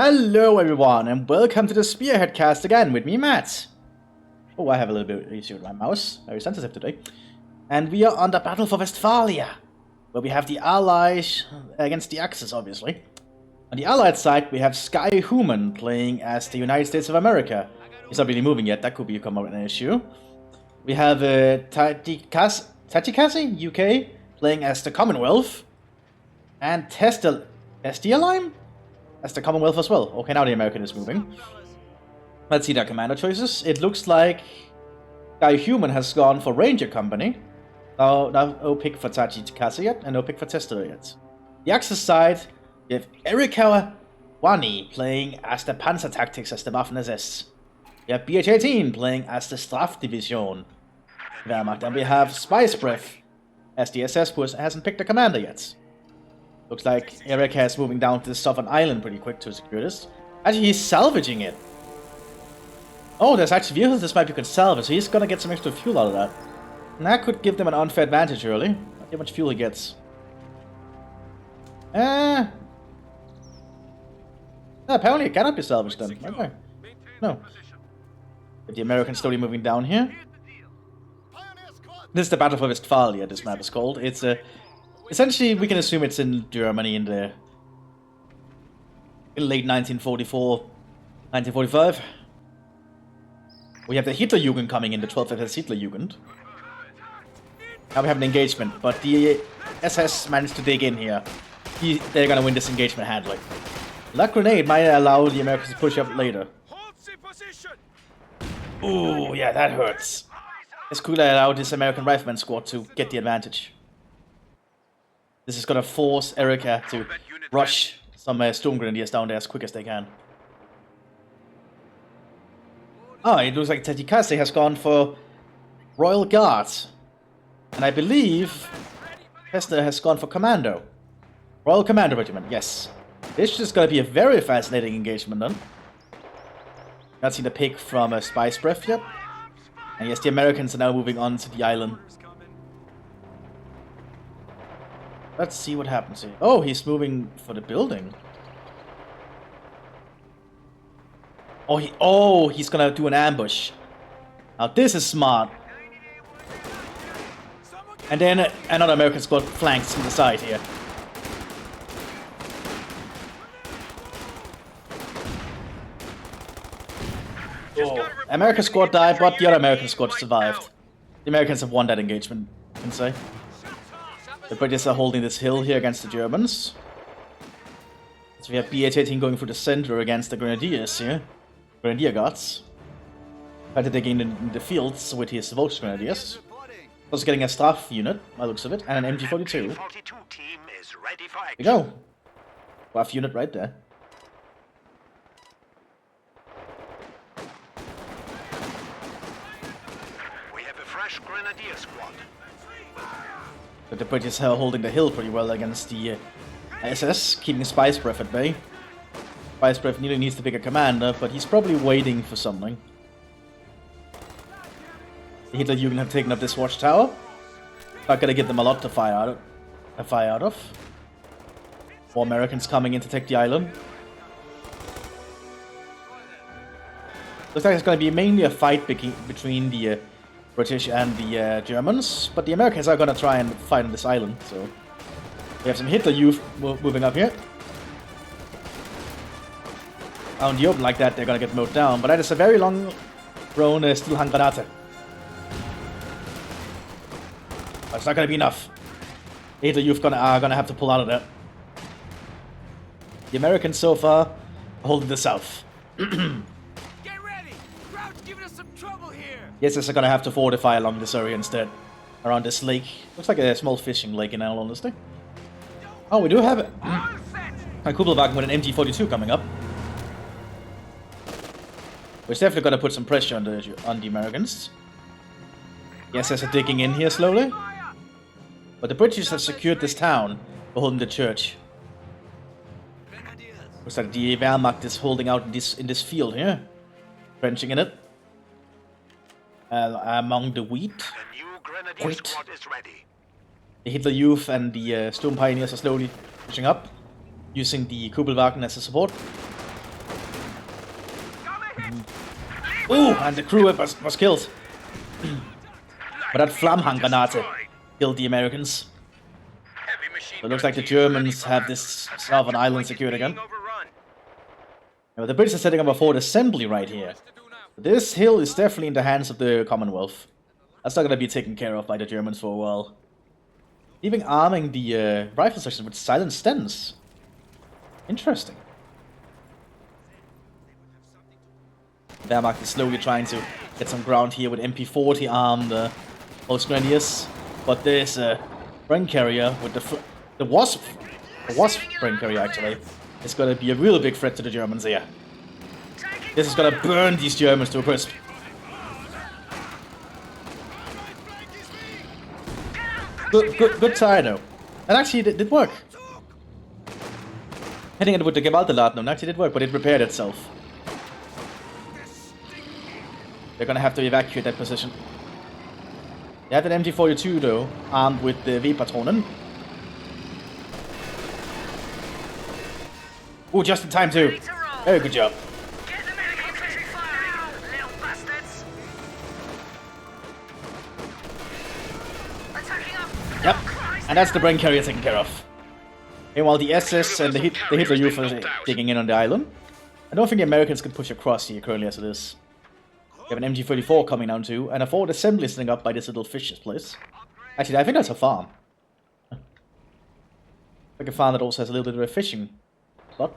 Hello everyone, and welcome to the Spearhead cast again with me, Matt. Oh, I have a little bit of issue with my mouse. Very sensitive today. And we are on the battle for Westphalia, where we have the Allies against the Axis, obviously. On the Allied side, we have Sky Human playing as the United States of America. He's not really moving yet, that could become an issue. We have Tachikasi, UK, playing as the Commonwealth. And Testialime? As the Commonwealth as well. Okay, now the American is moving. Let's see their commander choices. It looks like Sky Human has gone for Ranger Company. No pick for Tachikasi yet, and no pick for Tester yet. The Axis side, we have Erika Wani playing as the Panzer Tactics as the Waffen-SS. We have BH-18 playing as the Strafdivision Wehrmacht, and we have Spice Breath as the SS, who hasn't picked a commander yet. Looks like Erika is moving down to the southern island pretty quick to secure this. Actually, he's salvaging it. Oh, there's actually vehicles this might be could salvage, so he's gonna get some extra fuel out of that. And that could give them an unfair advantage early. Look how much fuel he gets. Apparently it cannot be salvaged then. Okay. No. But the Americans slowly moving down here. This is the Battle for Westphalia, this map is called. It's essentially, we can assume it's in Germany in late 1944, 1945. We have the Hitlerjugend coming in, the 12th SS Hitlerjugend. Now we have an engagement, but the SS managed to dig in here. They're gonna win this engagement handily. That grenade might allow the Americans to push up later. Ooh, yeah, that hurts. This could allow this American Rifleman squad to get the advantage. This is gonna force Erika to rush some Storm Grenadiers down there as quick as they can. Ah, it looks like Tachikasi has gone for Royal Guards. And I believe Hester has gone for Commando. Royal Commando Regiment, yes. This is gonna be a very fascinating engagement then. Not seen the pick from Spice Breath yet. And yes, the Americans are now moving on to the island. Let's see what happens here. Oh, he's moving for the building. He's gonna do an ambush. Now this is smart. And then another American squad flanks from the side here. Oh, American squad died, but the other American squad survived. The Americans have won that engagement, I can say. The British are holding this hill here against the Germans. So we have BH-18 going through the center against the Grenadiers here. Grenadier Guards. Trying to dig in the fields with his Volksgrenadiers. Also getting a Straf unit, by the looks of it, and an MG-42. There we go. Straf unit right there. We have a fresh Grenadier squad. But the British are holding the hill pretty well against the SS, keeping Spice Breath at bay. Spice Breath nearly needs to pick a commander, but he's probably waiting for something. The Hitlerjugend have taken up this watchtower. Not gonna give them a lot to fire out of. More Americans coming in to take the island. Looks like it's gonna be mainly a fight between the British and the Germans, but the Americans are gonna try and fight on this island, so... We have some Hitler youth moving up here. Out in the open like that, they're gonna get mowed down, but that is a very long-thrown Stilhangranate. But it's not gonna be enough. The Hitler youth are gonna have to pull out of that. The Americans so far are holding the south. Yes, they're gonna have to fortify along this area instead. Around this lake. Looks like a small fishing lake in all honesty. Oh, we do have a Kubelwagen with an MG-42 coming up. Which definitely gonna put some pressure on the Americans. Yes, they're digging in here slowly. But the British have secured this town for holding the church. Looks like the Wehrmacht is holding out in this field here. Trenching in it. Among the wheat. The Hitler Youth and the Sturm Pioneers are slowly pushing up, using the Kubelwagen as a support. Ooh, and the crew was killed. But that Flammhangranate killed the Americans. So it looks like the Germans have this southern island secured again. Now, the British are setting up a fort assembly right here. This hill is definitely in the hands of the Commonwealth. That's not going to be taken care of by the Germans for a while. Even arming the rifle section with silent stens. Interesting. Wehrmacht is slowly trying to get some ground here with MP40 armed most grenadiers. But there's a brain carrier with the Wasp brain carrier actually. It's going to be a real big threat to the Germans here. This is going to burn these Germans to a crisp. Good try though. And actually it did work. Hitting it with the Gewalteladen actually did work, but it repaired itself. They're gonna have to evacuate that position. They have an MG42 though, armed with the V-Patronen. Ooh, just in time too. Very good job. Yep, and that's the brain carrier taken care of. Meanwhile, the SS and the Hitler Youth are digging in on the island. I don't think the Americans can push across here currently as it is. We have an MG34 coming down too, and a forward assembly sitting up by this little fish's place. Actually, I think that's a farm. Like a farm that also has a little bit of a fishing spot.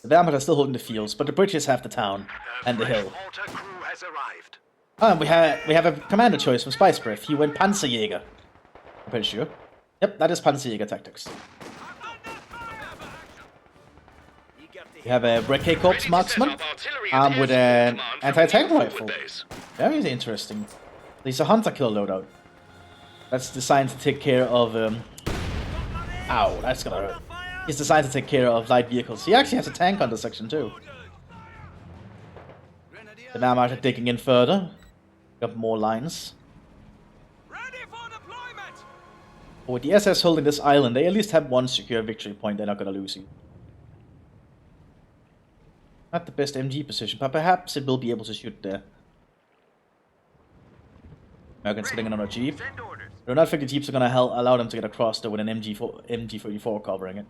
The Wehrmacht are still holding the fields, but the British have the town and the hill. We have a commander choice from Spice Breath. He went Panzerjäger. I'm pretty sure. Yep, that is Panzerjäger tactics. We have a Brecke Corps marksman armed with an anti-tank rifle. Very interesting. There's a hunter killer loadout. That's designed to take care of ow, that's gonna hurt. He's designed to take care of light vehicles. He actually has a tank on this section too. The Wehrmacht are digging in further. Got more lines. But with the SS holding this island, they at least have one secure victory point they're not gonna lose here. Not the best MG position, but perhaps it will be able to shoot there. Americans sitting on a jeep. I do not think the jeeps are gonna allow them to get across there with an MG34 covering it.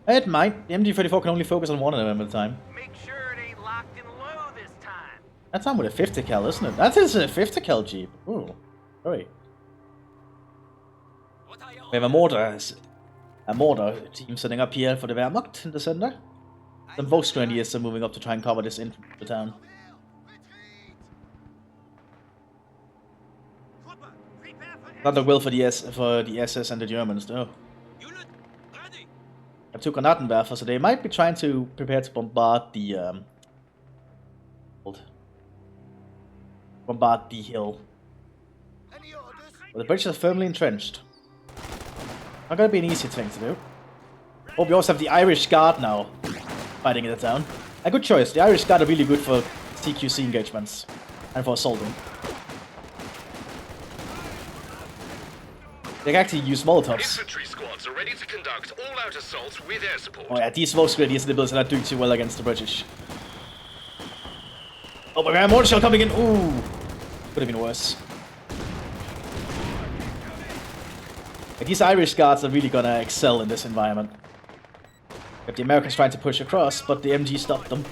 It might. The MG34 can only focus on one of them at a time. Make sure it ain't locked and low this time. That's not with a 50 cal, isn't it? That is a 50 cal jeep. Ooh, sorry. We have a mortar team setting up here for the Wehrmacht in the center. Some Volksgrenadiers are moving up to try and cover this into the town. Not the will for the SS and the Germans, though. I have two Granatenwerfer, so they might be trying to prepare to bombard the hill. Well, the British are firmly entrenched. Not gonna be an easy thing to do. Oh, we also have the Irish Guard now fighting in the town. A good choice. The Irish Guard are really good for CQC engagements and for assaulting. They can actually use Molotovs. Infantry squads are ready to conduct all-out assaults with air support. Oh yeah, these Volksgrenadiers and the Bills are not doing too well against the British. Oh, but we have more shell coming in. Ooh, could have been worse. But these Irish Guards are really gonna excel in this environment. We have the Americans trying to push across, but the MG stopped them.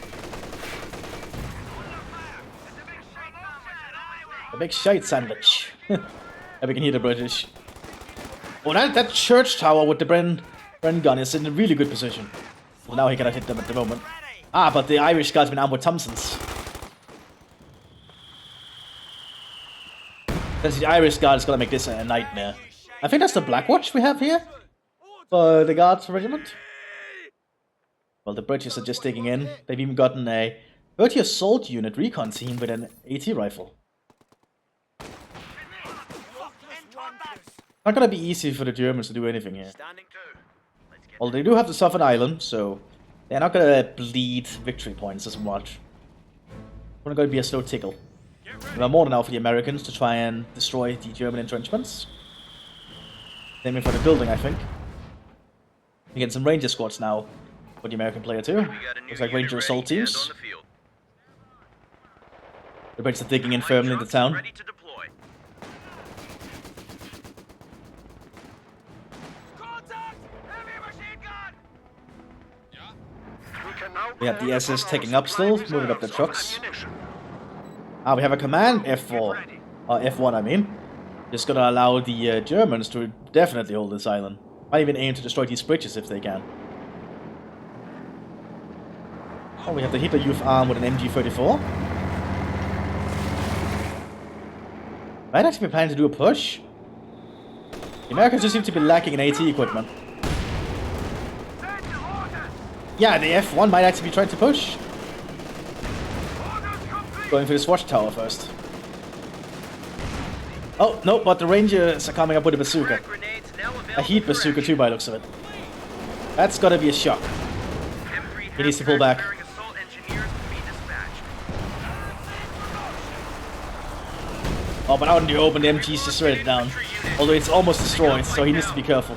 A big shite sandwich. And we can hear the British. Oh, that church tower with the Bren gun is in a really good position. Well, now he cannot hit them at the moment. Ah, but the Irish Guard's been armed with Thompsons. The Irish Guard is gonna make this a nightmare. I think that's the Black Watch we have here for the Guards Regiment. Well, the British are just digging in. They've even gotten a 30 assault unit recon team with an AT rifle. Not gonna be easy for the Germans to do anything here. Well, they do have the Southern Island, so they're not gonna bleed victory points as much. It's gonna be a slow tickle. There are more now for the Americans to try and destroy the German entrenchments. Same for the building, I think. We get some Ranger squads now for the American player too. Looks like Ranger assault teams. The Brits are digging in firmly into town. Ready to deploy. Contact! Heavy machine gun! We have the SS taking up still, moving up the trucks. Ah, we have a command F4. Or F1, I mean. Just gonna allow the Germans to definitely hold this island. Might even aim to destroy these bridges if they can. Oh, we have the Hitler Youth arm with an MG-34. Might actually be planning to do a push. The Americans just seem to be lacking in AT equipment. Yeah, the F1 might actually be trying to push. Going for this watchtower first. Oh, no, but the Rangers are coming up with a bazooka. A heat bazooka too by the looks of it. That's gotta be a shock. He needs to pull back. Oh, but out in the open, the MG's just shredded down. Although it's almost destroyed, so he needs to be careful.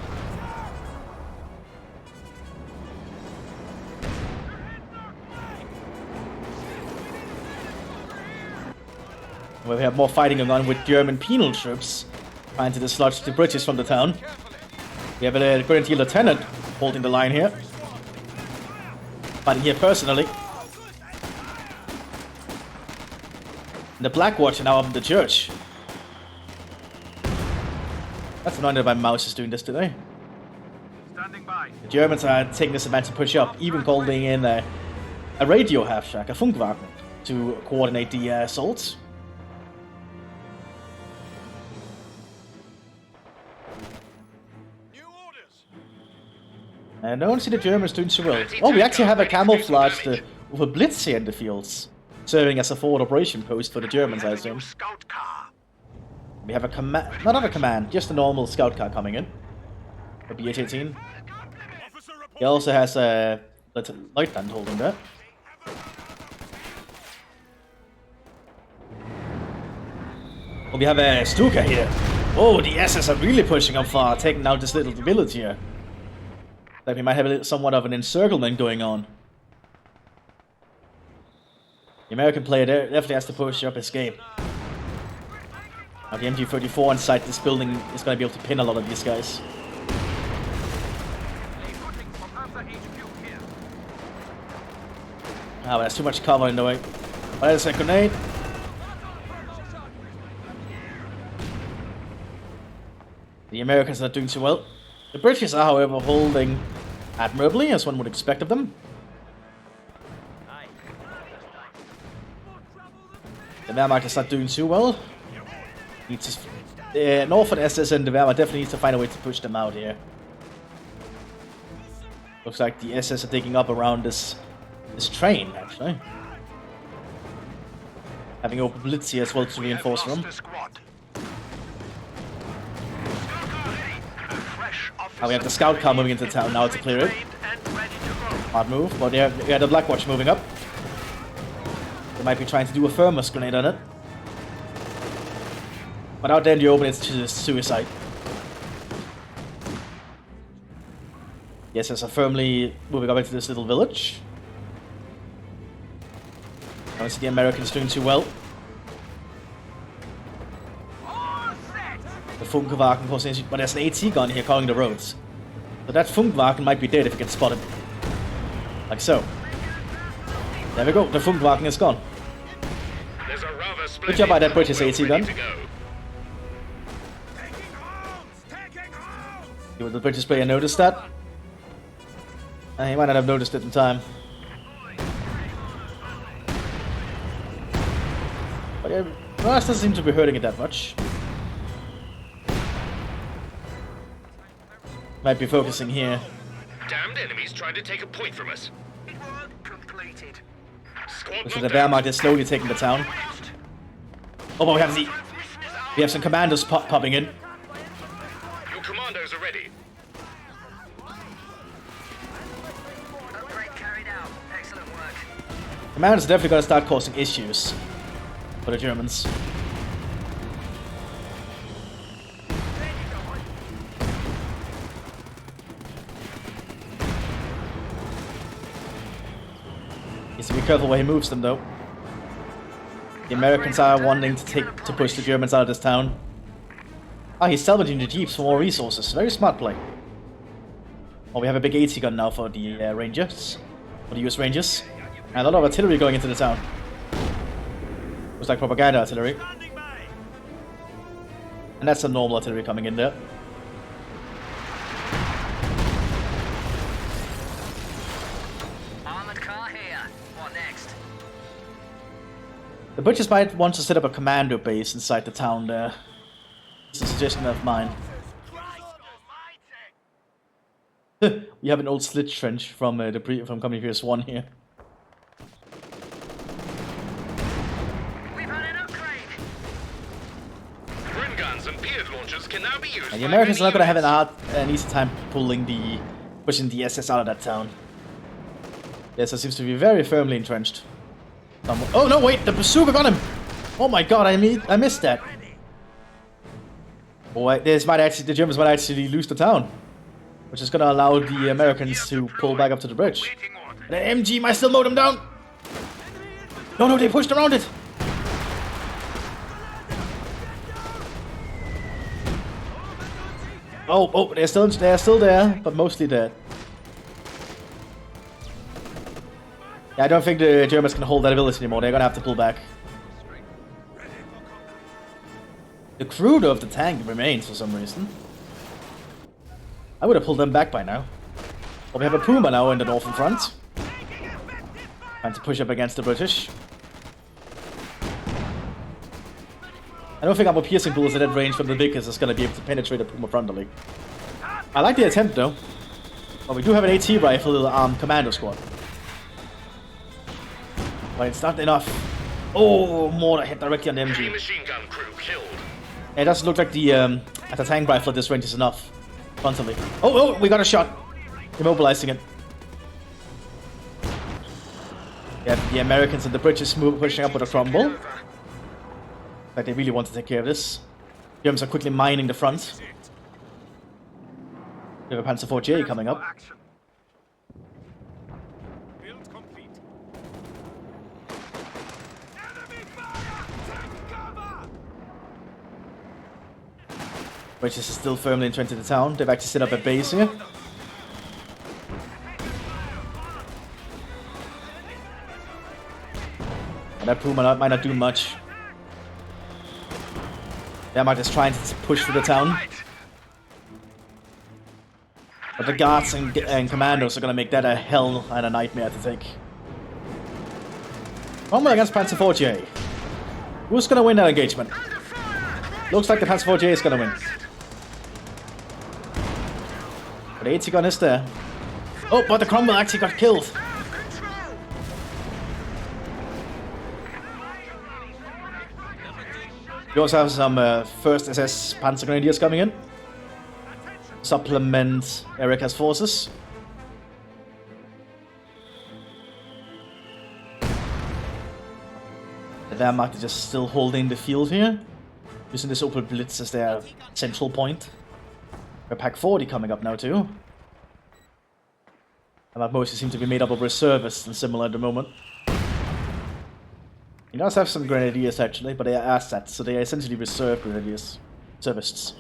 Well, we have more fighting going on with German penal troops trying to dislodge the British from the town. We have a Grenadier Lieutenant holding the line here. Fighting here personally. And the Black Watch are now up in the church. That's annoying that my mouse is doing this today. Standing by. The Germans are taking this advantage to push up, even calling in a radio half-shack, a Funkwagen, to coordinate the assaults. And I don't see the Germans doing so well. Oh, we actually have a camouflage with a blitz here in the fields, serving as a forward operation post for the Germans, I assume. Scout car. We have a command, not a command, just a normal scout car coming in. A BH-18. He also has a lieutenant holding that. Oh, we have a Stuka here. Oh, the SS are really pushing up far, taking out this little village here. Like we might have somewhat of an encirclement going on. The American player there definitely has to push up his game. Now the MG-34 inside this building is going to be able to pin a lot of these guys. Ah, but there's too much cover in the way. But there's a grenade. The Americans are not doing so well. The British are, however, holding admirably, as one would expect of them. The Wehrmacht is not doing too well. Needs to, Northern SS and the Wehrmacht definitely needs to find a way to push them out here. Looks like the SS are digging up around this train, actually. Having open blitz here as well to reinforce them. Now we have the scout car moving into town now to clear it. Hard move, but we have the Black Watch moving up. They might be trying to do a thermos grenade on it. But out there in the open, it's just suicide. The SS are firmly moving up into this little village. I don't see the Americans doing too well. The Funkwagen goes in, but there's an AT gun here calling the roads. So that Funkwagen might be dead if it gets spotted. Like so. There we go, the Funkwagen is gone. Good job by that British AT gun. Will the British player notice that? He might not have noticed it in time. But yeah, Brass doesn't seem to be hurting it that much. Might be focusing here. Damned enemies trying to take a point from us. Completed. So the Wehrmacht is slowly taking the town. Oh, but we have some commandos popping in. Your commandos are ready. Upgrade carried out. Excellent work. Commandos are definitely going to start causing issues for the Germans. Needs to be careful where he moves them, though. The Americans are wanting to push the Germans out of this town. Ah, he's salvaging the jeeps for more resources. Very smart play. Oh, we have a big AT gun now for the Rangers. For the US Rangers. And a lot of artillery going into the town. Looks like propaganda artillery. And that's some normal artillery coming in there. Armored car here. What next? The British might want to set up a commando base inside the town there. It's a suggestion of mine. We have an old slit trench from from Company Fierce 1 here. We've had an upgrade. Grim guns and beard launchers can now be used. And the Americans are not gonna have an easy time pushing the SS out of that town. Yes, it seems to be very firmly entrenched. Oh no, wait, the bazooka got him! Oh my god, I missed that. Boy, the Germans might actually lose the town. Which is gonna allow the Americans to pull back up to the bridge. The MG might still mow them down! No, they pushed around it! Oh, they're still there, but mostly dead. Yeah, I don't think the Germans can hold that ability anymore. They're gonna have to pull back. The crew of the tank remains for some reason. I would have pulled them back by now. But we have a Puma now in the northern front. Trying to push up against the British. I don't think our piercing bullets at that range from the Vickers is going to be able to penetrate the Puma frontally. I like the attempt though. But we do have an AT rifle armed commando squad. But it's not enough. Oh, more hit directly on the MG. Machine gun crew killed. It doesn't look like the tank rifle at this range is enough. Frontally. Oh, we got a shot. Immobilizing it. Yeah, the Americans and the British pushing up with a crumble. Like they really want to take care of this. Germans are quickly mining the front. We have a Panzer IV J coming up. Which is still firmly entrenched in the town. They've actually set up a base here. And that Puma might not do much. Wehrmacht is trying to push through the town. But the guards and commandos are gonna make that a hell and a nightmare to take. Cromwell against Panzer IV J. Who's gonna win that engagement? Looks like the Panzer IV J is gonna win. The AT gun is there. Oh, but the Cromwell actually got killed. We also have some 1st SS Panzer Grenadiers coming in. Supplement Erica's forces. The Wehrmacht is just still holding the field here. Using this Opel Blitz as their central point. A Pack 40 coming up now too. And that mostly seem to be made up of reservists and similar at the moment. He does have some grenadiers actually, but they are assets, so they are essentially reserve grenadiers. Reservists.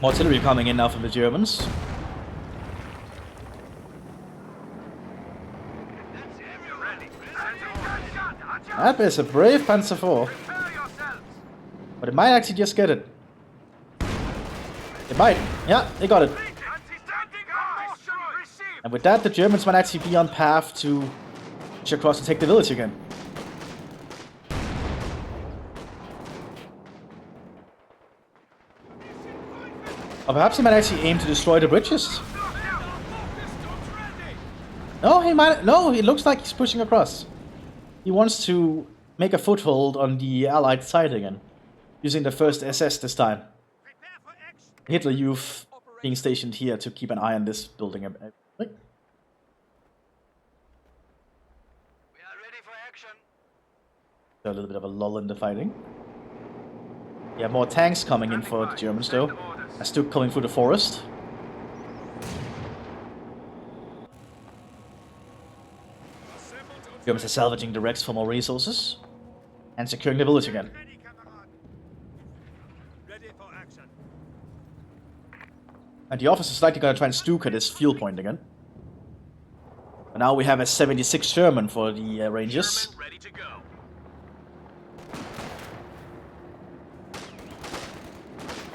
More artillery coming in now from the Germans. That is a brave Panzer IV. But it might actually just get it. It might. Yeah, they got it. And with that, the Germans might actually be on path to push across and take the village again. Or perhaps he might actually aim to destroy the bridges. No, he might. No, it looks like he's pushing across. He wants to make a foothold on the Allied side again, using the 1st SS this time. Hitler Youth being stationed here to keep an eye on this building. We are ready for action. A little bit of a lull in the fighting. Yeah, more tanks coming in for the Germans though. They're still coming through the forest. Germans are salvaging the wrecks for more resources. And securing the village again. And the officer is likely going to try and Stuke at his fuel point again. But now we have a 76 Sherman for the Rangers. Ready to go.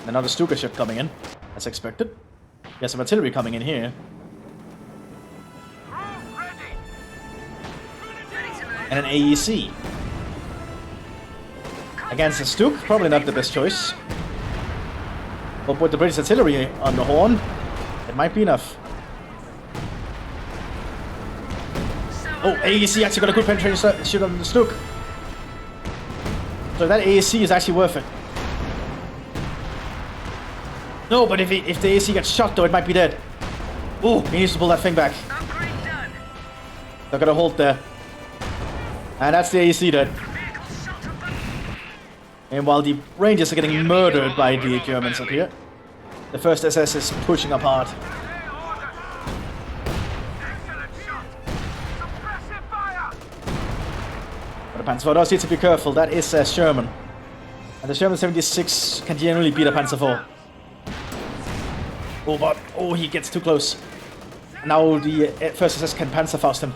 Another Stuka ship coming in, as expected. There's some artillery coming in here. And an AEC. Against the Stuke, probably not the best choice. But with the British artillery on the horn, it might be enough. Oh, AEC actually got a good penetration shot on the Stuke. So that AEC is actually worth it. No, but if the AEC gets shot though, it might be dead. Oh, he needs to pull that thing back. They're gonna hold there. And that's the AEC dead. And while the Rangers are getting murdered by the Germans up here, the first SS is pushing up hard. But the Panzer IV does need to be careful. That is a Sherman. And the Sherman 76 can generally beat a Panzer IV. Oh, but oh, he gets too close. Now the first SS can Panzerfaust him.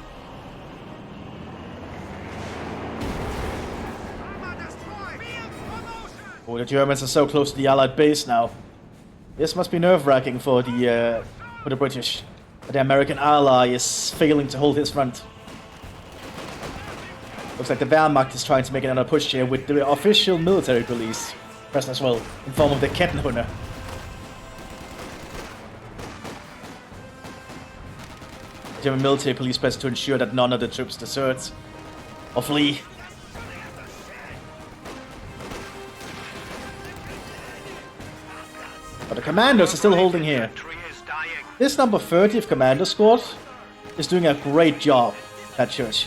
Oh, the Germans are so close to the Allied base now. This must be nerve-wracking for the British. But the American ally is failing to hold his front. Looks like the Wehrmacht is trying to make another push here with the official military police present as well, in form of the Kettenhunde. The German military police present to ensure that none of the troops desert or flee. But the commandos are still holding here. This number 30 of Commando Squad is doing a great job at church.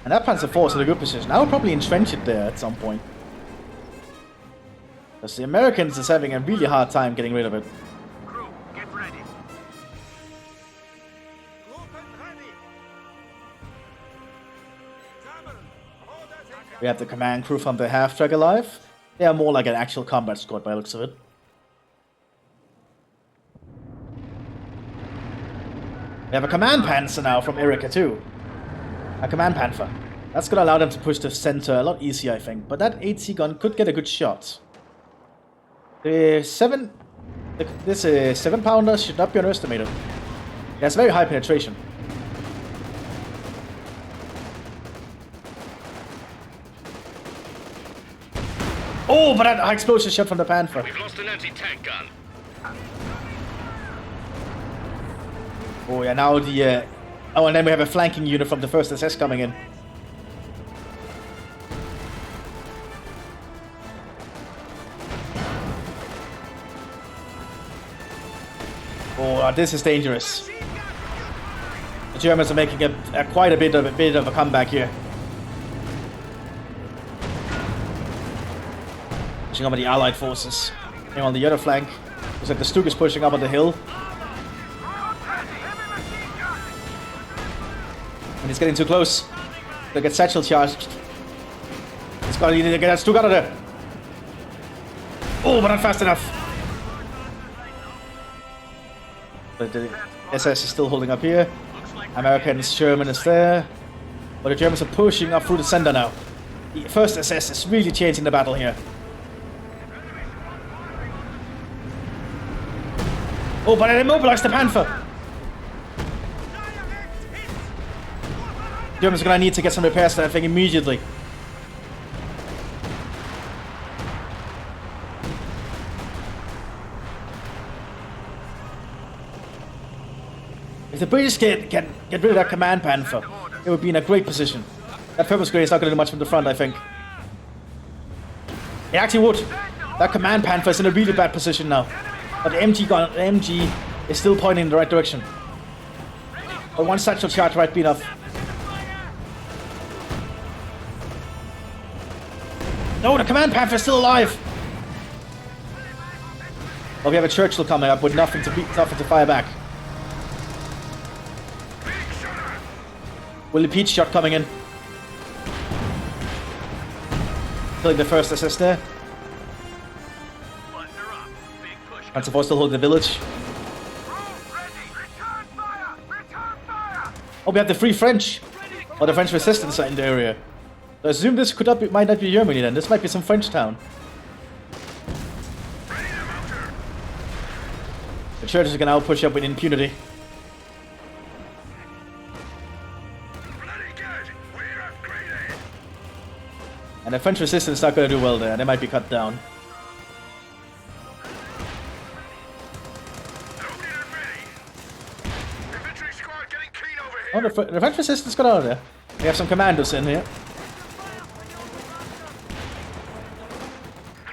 And that Panzer IV is in a good position. I would probably entrench it there at some point. Because the Americans is having a really hard time getting rid of it. Crew, get ready. We have the command crew from the half-track alive. They are more like an actual combat squad by the looks of it. We have a command panzer now from Erika too. A command panther. That's gonna allow them to push the center a lot easier, I think. But that 8C gun could get a good shot. This 7-pounder should not be underestimated. It has very high penetration. Oh, but that high explosive shot from the Panther. We've lost an anti-tank gun. Oh yeah, now the oh, and then we have a flanking unit from the first SS coming in. Oh, this is dangerous. The Germans are making quite a bit of a comeback here. Pushing up on the Allied forces. And on the other flank, looks like the Stuke is pushing up on the hill. And he's getting too close. They'll get satchel charged. He's got to get that Stuke out of there. Oh, but not fast enough. But the SS is still holding up here. Americans, German is there. But the Germans are pushing up through the center now. The first SS is really changing the battle here. Oh, but it immobilized the Panther. Germans are gonna need to get some repairs to that thing immediately. If the British can get rid of that command Panther, it would be in a great position. That purpose grenade is not gonna do much from the front, I think. It actually would. That command Panther is in a really bad position now. But the MG is still pointing in the right direction. But one satchel charge might be enough. No, the command Panther is still alive. Well, we have a Churchill coming up with nothing to fire back. Willie Peach shot coming in. Killing the first assist there. Button her up. Big push. Panzer IV still holding the village. Group ready. Return fire. Return fire. Oh, we have the Free French. Or the French resistance in the area. So I assume this might not be Germany then. This might be some French town. The churches can now push up with impunity. And the French resistance is not going to do well there. They might be cut down. Oh, the French resistance got out of there. We have some commandos in here.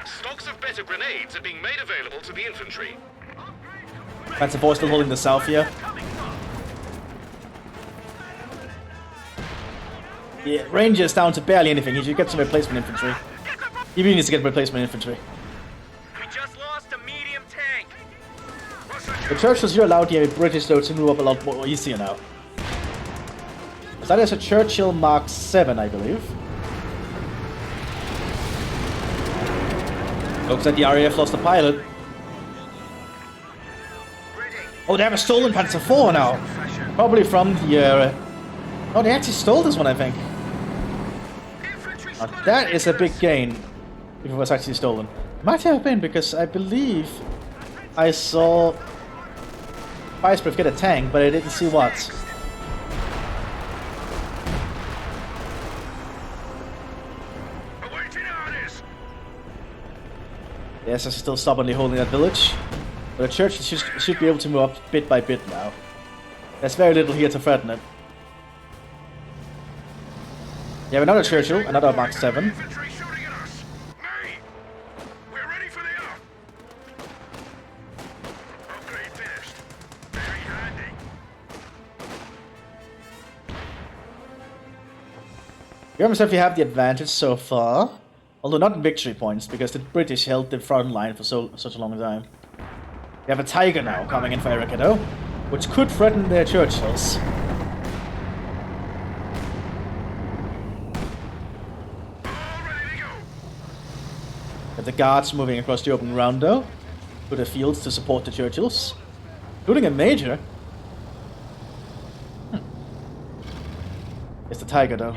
Stocks of better grenades are being made available to the infantry. Panzer IV still holding the south here. Yeah, Rangers down to barely anything. He should get some replacement infantry. He really needs to get replacement infantry. We just lost a medium tank. The Churchills, you're allowed here with British though to move up a lot more easier now. That is a Churchill Mark 7, I believe. Looks like the RAF lost the pilot. Oh, they have a stolen Panzer IV now. Probably from the... Oh, they actually stole this one, I think. Now, that is a big gain, if it was actually stolen. Might have been, because I believe I saw Vicebrief get a tank, but I didn't see what. The SS is still stubbornly holding that village, but the church should be able to move up bit by bit now. There's very little here to threaten it. You have another Churchill, another Mark 7. Germans definitely have the advantage so far, although not in victory points, because the British held the front line for such a long time. We have a Tiger now coming in for Erica though, which could threaten their Churchills. Got the guards moving across the open ground though, to the fields to support the Churchills, including a major. It's the Tiger though.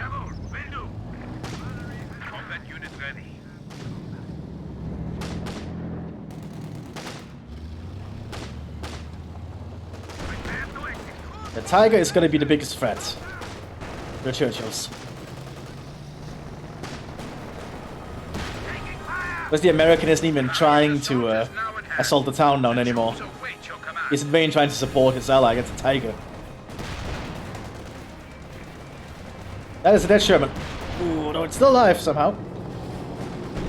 The Tiger is going to be the biggest threat. The Churchills. Because the American isn't even trying to assault the town down anymore. He's in vain trying to support his ally against the Tiger. That is a dead Sherman. Ooh, no, it's still alive somehow.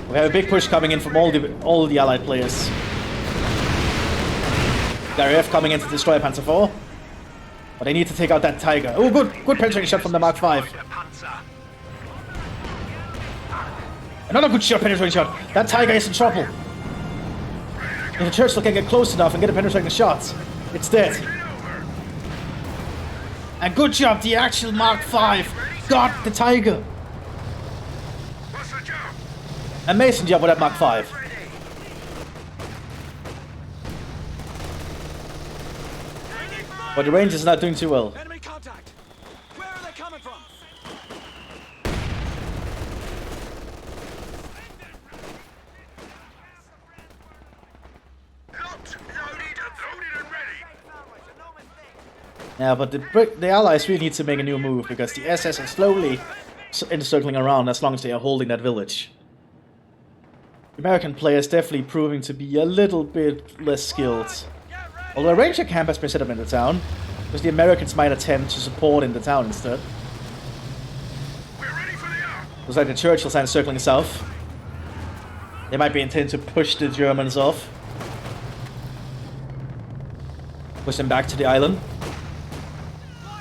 We have a big push coming in from all the allied players. The RAF coming in to destroy Panzer IV. But they need to take out that Tiger. Oh, good penetrating shot from the Mark V. Another good shot, penetrating shot. That Tiger is in trouble. If the Churchill can get close enough and get a penetrating shot, it's dead. And good job, the actual Mark V got the Tiger. Amazing job with that Mark V. But the Rangers is not doing too well. Enemy contact. Where are they coming from? Locked, loaded and ready. Yeah, but the Allies really need to make a new move because the SS are slowly encircling around as long as they are holding that village. The American players definitely proving to be a little bit less skilled. Although a ranger camp has been set up in the town, because the Americans might attempt to support in the town instead. Looks like the Churchills are encircling south. They might be intending to push the Germans off. Push them back to the island.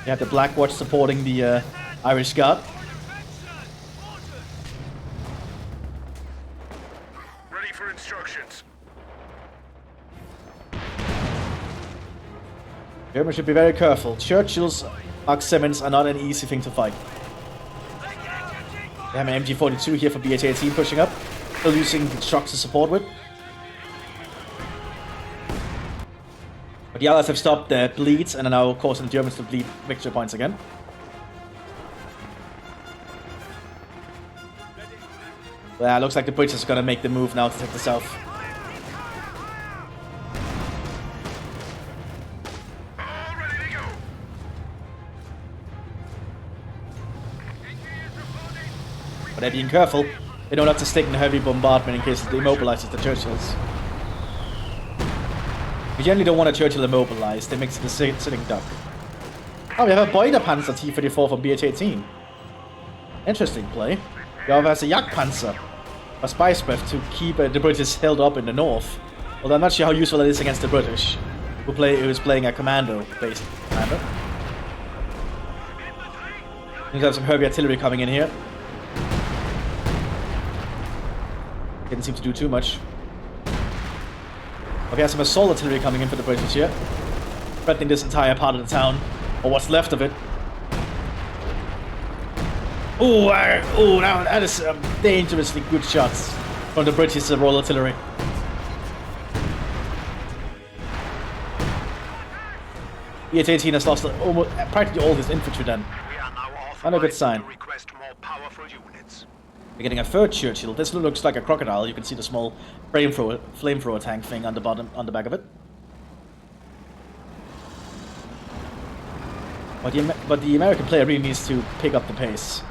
You have the Black Watch supporting the Irish Guard. Ready for instructions. Germans should be very careful. Churchills Mark 7s are not an easy thing to fight. We have an MG42 here for BH-18 pushing up. Still using the truck to support with. But the Allies have stopped the bleeds and are now causing the Germans to bleed victory points again. Well, looks like the British are gonna make the move now to take the south. But they're being careful. They don't have to stick in heavy bombardment in case it immobilizes the Churchills. We generally don't want a Churchill immobilized. They makes it a sitting duck. Oh, we have a Boider Panzer T-34 from BH-18. Interesting play. We also have a Jagdpanzer, a Spice Breath to keep the British held up in the north. Although I'm not sure how useful it is against the British, who is playing a commando-based commander. We have some heavy artillery coming in here. Didn't seem to do too much. But we have some assault artillery coming in for the British here, threatening this entire part of the town, or what's left of it. Oh, now that is dangerously good shots from the British Royal Artillery. BH-18 has lost almost practically all his infantry then. Not a good sign. We're getting a third Churchill. This looks like a crocodile. You can see the small flamethrower tank thing on the bottom, on the back of it. But the American player really needs to pick up the pace.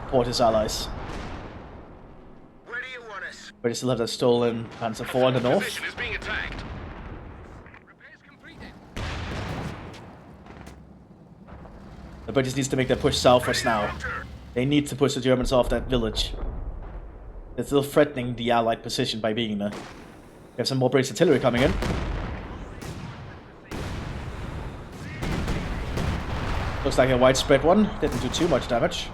Support his allies. Where do you want us? But they still have that stolen Panzer IV in the north. Position is being attacked. The British needs to make their push southwards now. They need to push the Germans off that village. They're still threatening the Allied position by being there. We have some more British artillery coming in. Looks like a widespread one. Didn't do too much damage.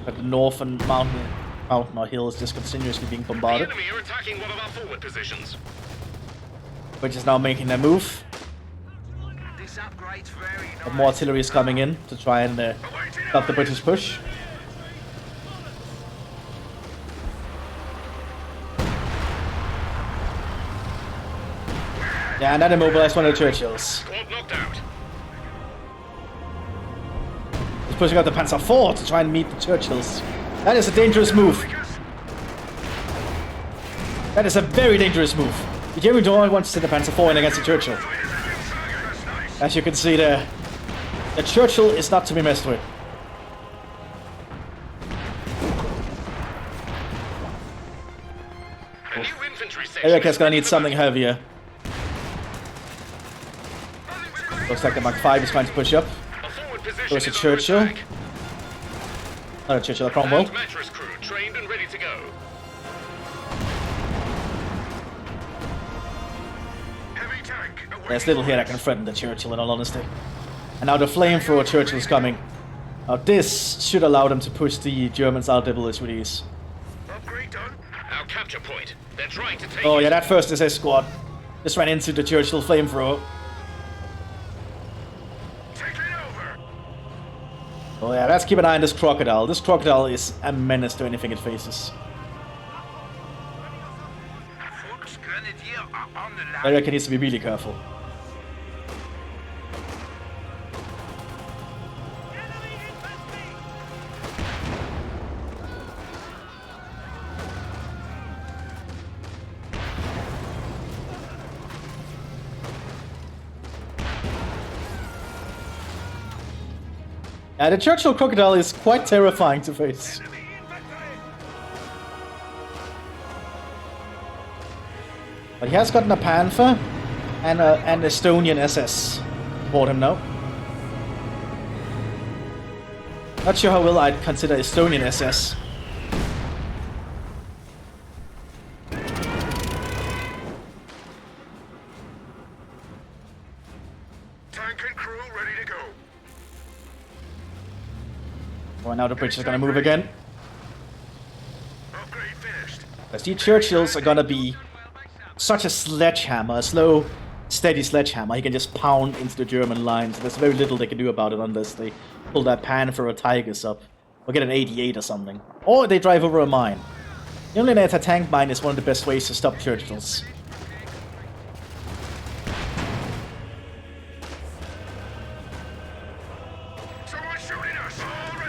But the northern mountain or hill is just continuously being The bombarded. enemy are attacking one of our forward positions. Which is now making their move. This upgrade's very nice. But more artillery is coming in to try and stop the British push. Yeah, and that immobilized one of the Churchills. Squad knocked out. He's pushing out the Panzer IV to try and meet the Churchills. That is a dangerous move. That is a very dangerous move. The German don't want to send the Panzer IV in against the Churchill. As you can see there, the Churchill is not to be messed with. A new infantry section. Erica's gonna need something heavier. Looks like the Mark V is trying to push up. A forward position There's a is under Churchill. attack. Not a Churchill, a Cromwell. And mattress crew trained and ready to go. Heavy tank. There's little here that can threaten the Churchill in all honesty. And now the flamethrower Churchill is coming. Now this should allow them to push the Germans out of the village with ease. Upgrade done. Our capture point. They're trying to take Oh it. yeah, that first SS squad just ran into the Churchill flamethrower. Take it over. Oh yeah, let's keep an eye on this crocodile. This crocodile is a menace to anything it faces. Fuchs Grenadier are on the line. Erica needs to be really careful. The Churchill crocodile is quite terrifying to face. But he has gotten a Panther and an Estonian SS aboard him now. Not sure how well I'd consider Estonian SS. Tank and crew ready to go. Well, now the British are gonna move again. Upgrade finished. Because these Churchills are gonna be such a sledgehammer, a slow steady sledgehammer, he can just pound into the German lines. There's very little they can do about it unless they pull that Panther or Tigers up. Or get an 88 or something. Or they drive over a mine. The only anti-tank mine is one of the best ways to stop Churchills.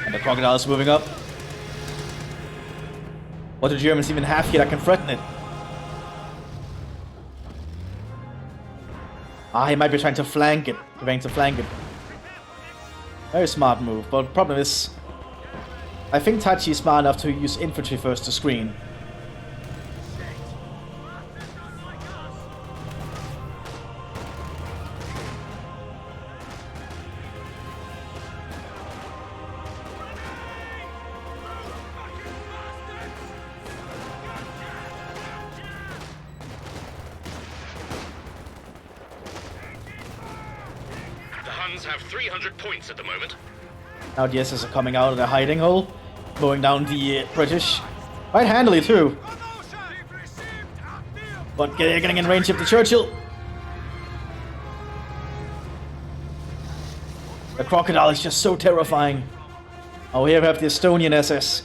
And the crocodile's moving up. What do the Germans even have here that can threaten it? Ah, he might be trying to flank it. Very smart move, but the problem is, I think Tachi is smart enough to use infantry first to screen. The Huns have 300 points at the moment. Now the SS are coming out of their hiding hole, mowing down the British. Quite handily too. But getting in range of the Churchill. The crocodile is just so terrifying. Oh, here we have the Estonian SS.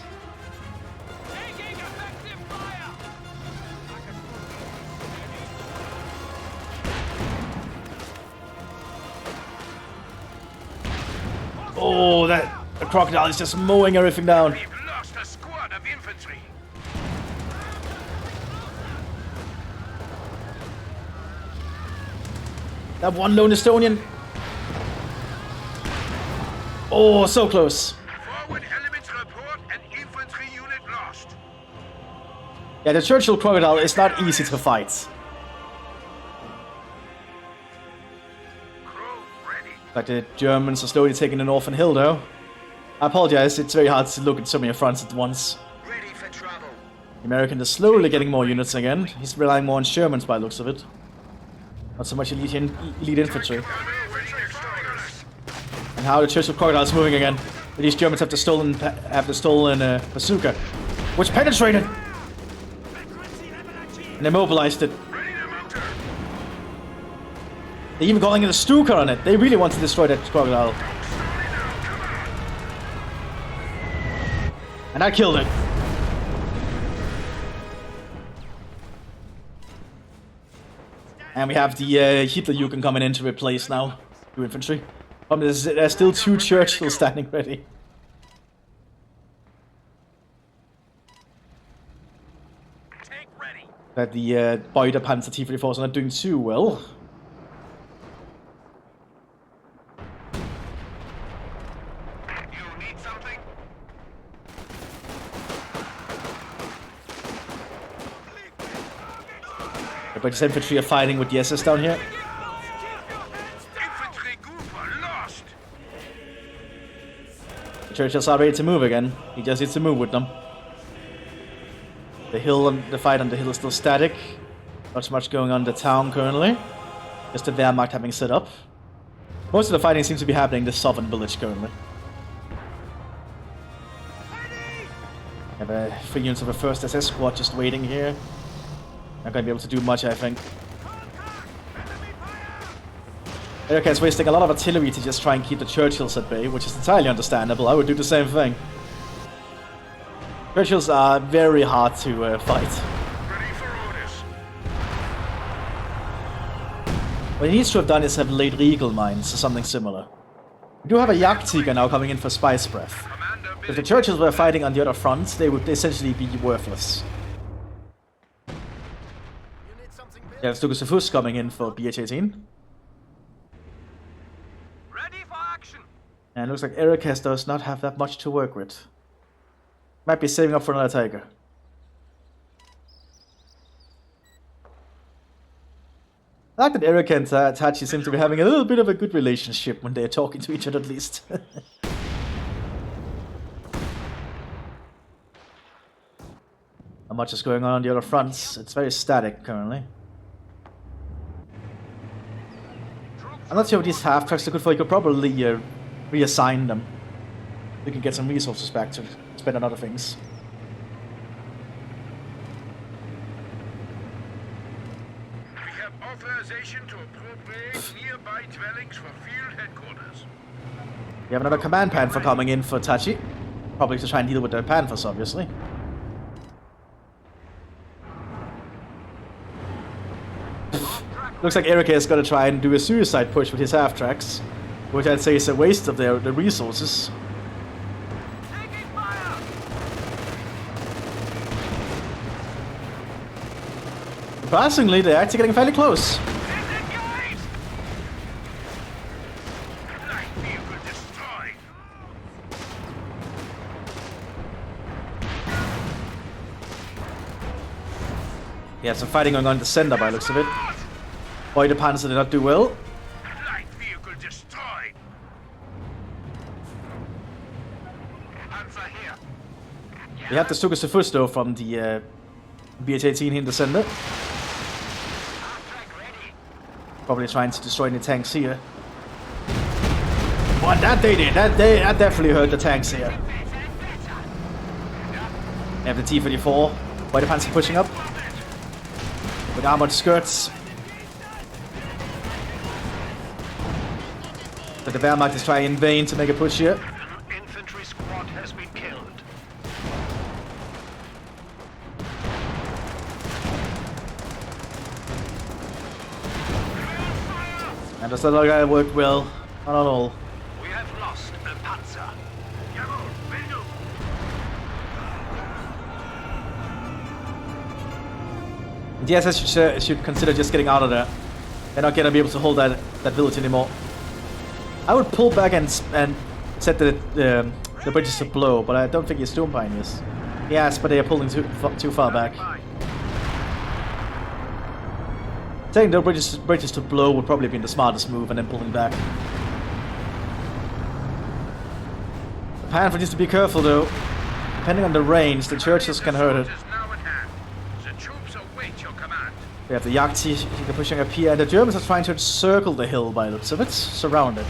Oh, the crocodile is just mowing everything down. We've lost a squad of infantry. That one lone Estonian. Oh, so close. Forward elements report an infantry unit lost. Yeah, the Churchill crocodile is not easy to fight. Crew ready. Like the Germans are slowly taking the northern hill though. I apologize, it's very hard to look at so many fronts at once. Ready for trouble. The American is slowly getting more units again. He's relying more on Shermans by the looks of it. Not so much elite infantry. And how the Churchill crocodile is moving again. These Germans have the stolen bazooka, which penetrated. And they mobilized it. They're even calling it a Stuka on it. They really want to destroy that crocodile. And I killed it. And we have the Hitlerjugend coming in to replace now. 2 infantry. There's still 2 Churchills standing ready. Tank ready. That the Beuter Panzer T-34s are not doing too well. You need something? The British infantry are fighting with the SS down here. Infantry Gooper lost. The Churchills are ready to move again. He just needs to move with them. The fight on the hill is still static. Not much going on in the town currently. Just the Wehrmacht having set up. Most of the fighting seems to be happening in the southern village currently. We have 3 units of the 1st SS squad just waiting here. Not going to be able to do much, I think. Erica is wasting a lot of artillery to just try and keep the Churchills at bay, which is entirely understandable. I would do the same thing. Churchills are very hard to fight. Ready for orders. What he needs to have done is have laid Regal mines or something similar. We do have a Jagdtiger now coming in for Spice Breath. Commander If the Churchills were fighting on the other front, they would essentially be worthless. Yeah, Stukas Fuss coming in for BH-18. ready for action. And it looks like Ericas does not have that much to work with. Might be saving up for another Tiger. I like that Erica and Tachi seem to be having a little bit of a good relationship when they're talking to each other at least. Not much is going on the other fronts. It's very static currently. I'm not sure what these half tracks are good for. You could probably reassign them. You can get some resources back to spend on other things. We have authorization to appropriate nearby dwellings for field headquarters. We have another command panther coming in for Tachi. Probably to try and deal with the panthers, obviously. Looks like Erika is gonna try and do a suicide push with his half-tracks, which I'd say is a waste of the resources. Taking fire! Surprisingly, they're actually getting fairly close. Disengage! Light vehicle destroyed! Yeah, some fighting going on in the center by the looks of it. Boy, the Panzer did not do well. Light vehicle destroyed! Panzer here! We have the Stukas Fuss though from the BH-18 here in the center. Half-track ready! Probably trying to destroy any tanks here. What that they did, that definitely hurt the tanks here. We have the T-34. Boy, the Panzer pushing up. With armored skirts. But the Wehrmacht is trying in vain to make a push here. Infantry squad has been killed. And the other guy worked well. Not at all. We have lost a Panzer. Jawohl, will do. The SS should consider just getting out of there. They're not gonna be able to hold that village anymore. I would pull back and set the bridges to blow, but I don't think your Storm Pioneers. Yes, but they are pulling too far back. Taking the bridges to blow would probably be the smartest move, and then pulling back. The Panther needs to be careful though. Depending on the range, the churches can hurt it. The troops await your command. We have the Yachty pushing up here, and the Germans are trying to encircle the hill by the looks of it. Surrounded.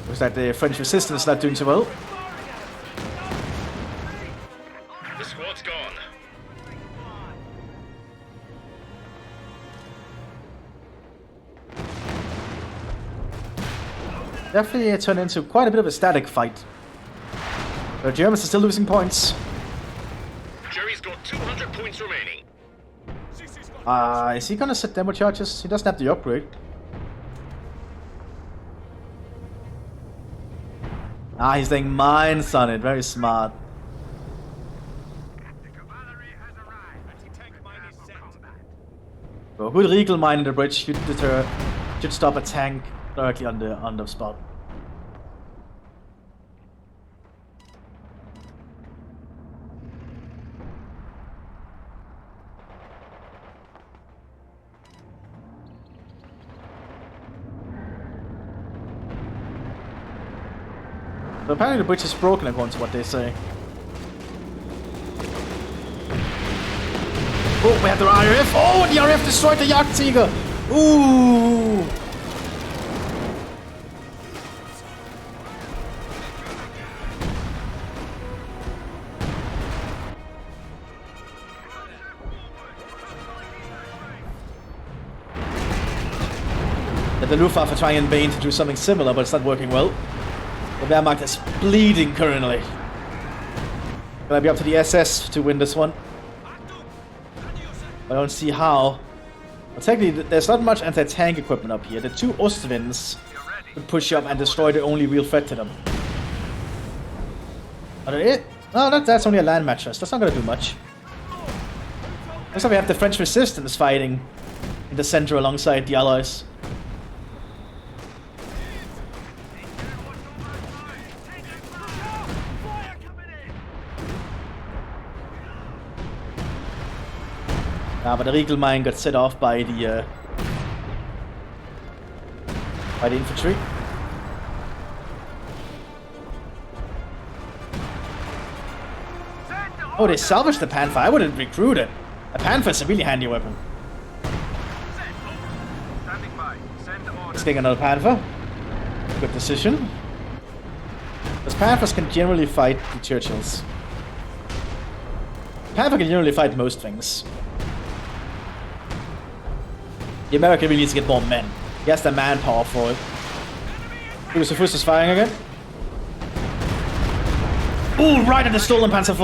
Looks like the French resistance is not doing so well. The squad's gone. Definitely turned into quite a bit of a static fight. The Germans are still losing points. Jerry's got 200 points remaining. Is he gonna set demo charges? He doesn't have the upgrade. He's laying mines on it. Very smart. The cavalry has arrived. Anti-tank mine is set. So a good Regal mine in the bridge should stop a tank directly on the spot. So apparently the bridge is broken according to what they say. Oh, we have the RAF! Oh, the RAF destroyed the Jagdtiger! Ooh! The Luftwaffe are trying in vain to do something similar, but it's not working well. The Wehrmacht is bleeding currently. Gonna be up to the SS to win this one. I don't see how. Well, technically, there's not much anti-tank equipment up here. The two Ostwinds would push up and destroy the only real threat to them. No, that's only a land mattress. That's not gonna do much. Looks like we have the French resistance fighting in the center alongside the Allies. But the Regal mine got set off by the infantry. Oh, they salvaged the Panther. I wouldn't recruit it. A Panther is a really handy weapon. Standing by. Send order. Let's take another Panther. Good decision. Because Panthers can generally fight the Churchills. Panther can generally fight most things. The American really needs to get more men. He has the manpower for it. Mthis is firing again. Ooh, right at the stolen Panzer IV.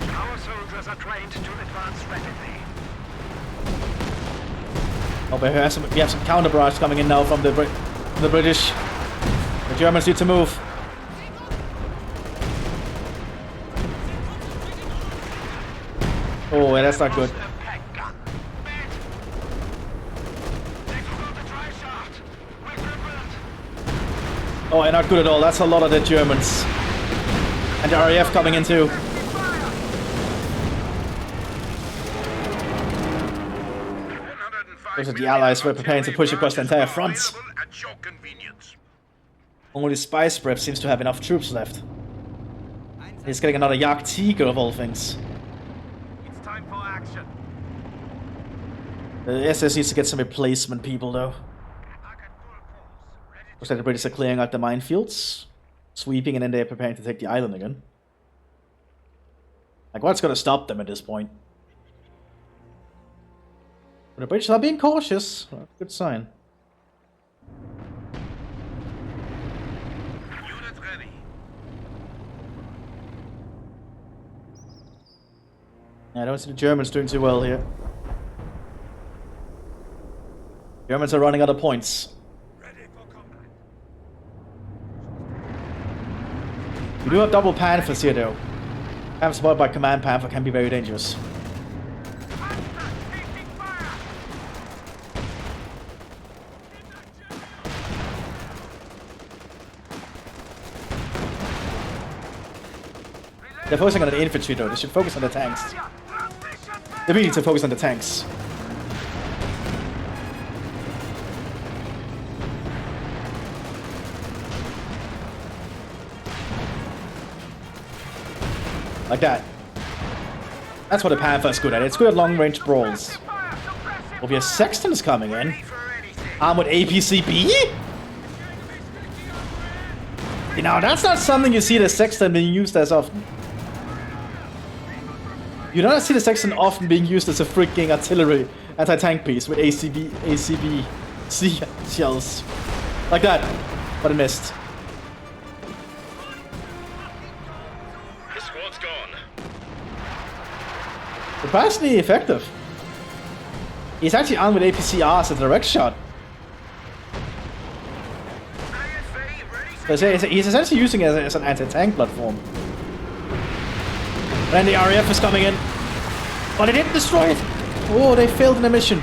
Our soldiers are trained to advance rapidly. Oh, but we have some counter barrage coming in now from the British. The Germans need to move. Oh, yeah, that's not good. Oh, not good at all. That's a lot of the Germans. And the RAF coming in too. Those are the Allies were preparing to push across the entire front. Only Spy Spread seems to have enough troops left. He's getting another Jagdtiger of all things. It's time for action. The SS needs to get some replacement people though. Looks like the British are clearing out the minefields, sweeping, and then they're preparing to take the island again. Like, what's gonna stop them at this point? But the British are being cautious. Well, good sign. Unit ready. Yeah, I don't see the Germans doing too well here. Germans are running out of points. We do have double Panthers here though. Having supported by Command Panther can be very dangerous. They're focusing on the infantry though, they should focus on the tanks. They really need to focus on the tanks. Like that. That's what the Panther's good at. It's good at long-range brawls. Oh, we have Sextons coming in. Armed with APCB? You know, that's not something you see the Sexton being used as often. You don't see the Sexton often being used as a freaking artillery anti-tank piece with ACB shells. Like that. But it missed. Surprisingly effective. He's actually armed with APCR as a direct shot. So he's essentially using it as an anti-tank platform. And then the RAF is coming in. Oh, they didn't destroy it! Oh, they failed in the mission.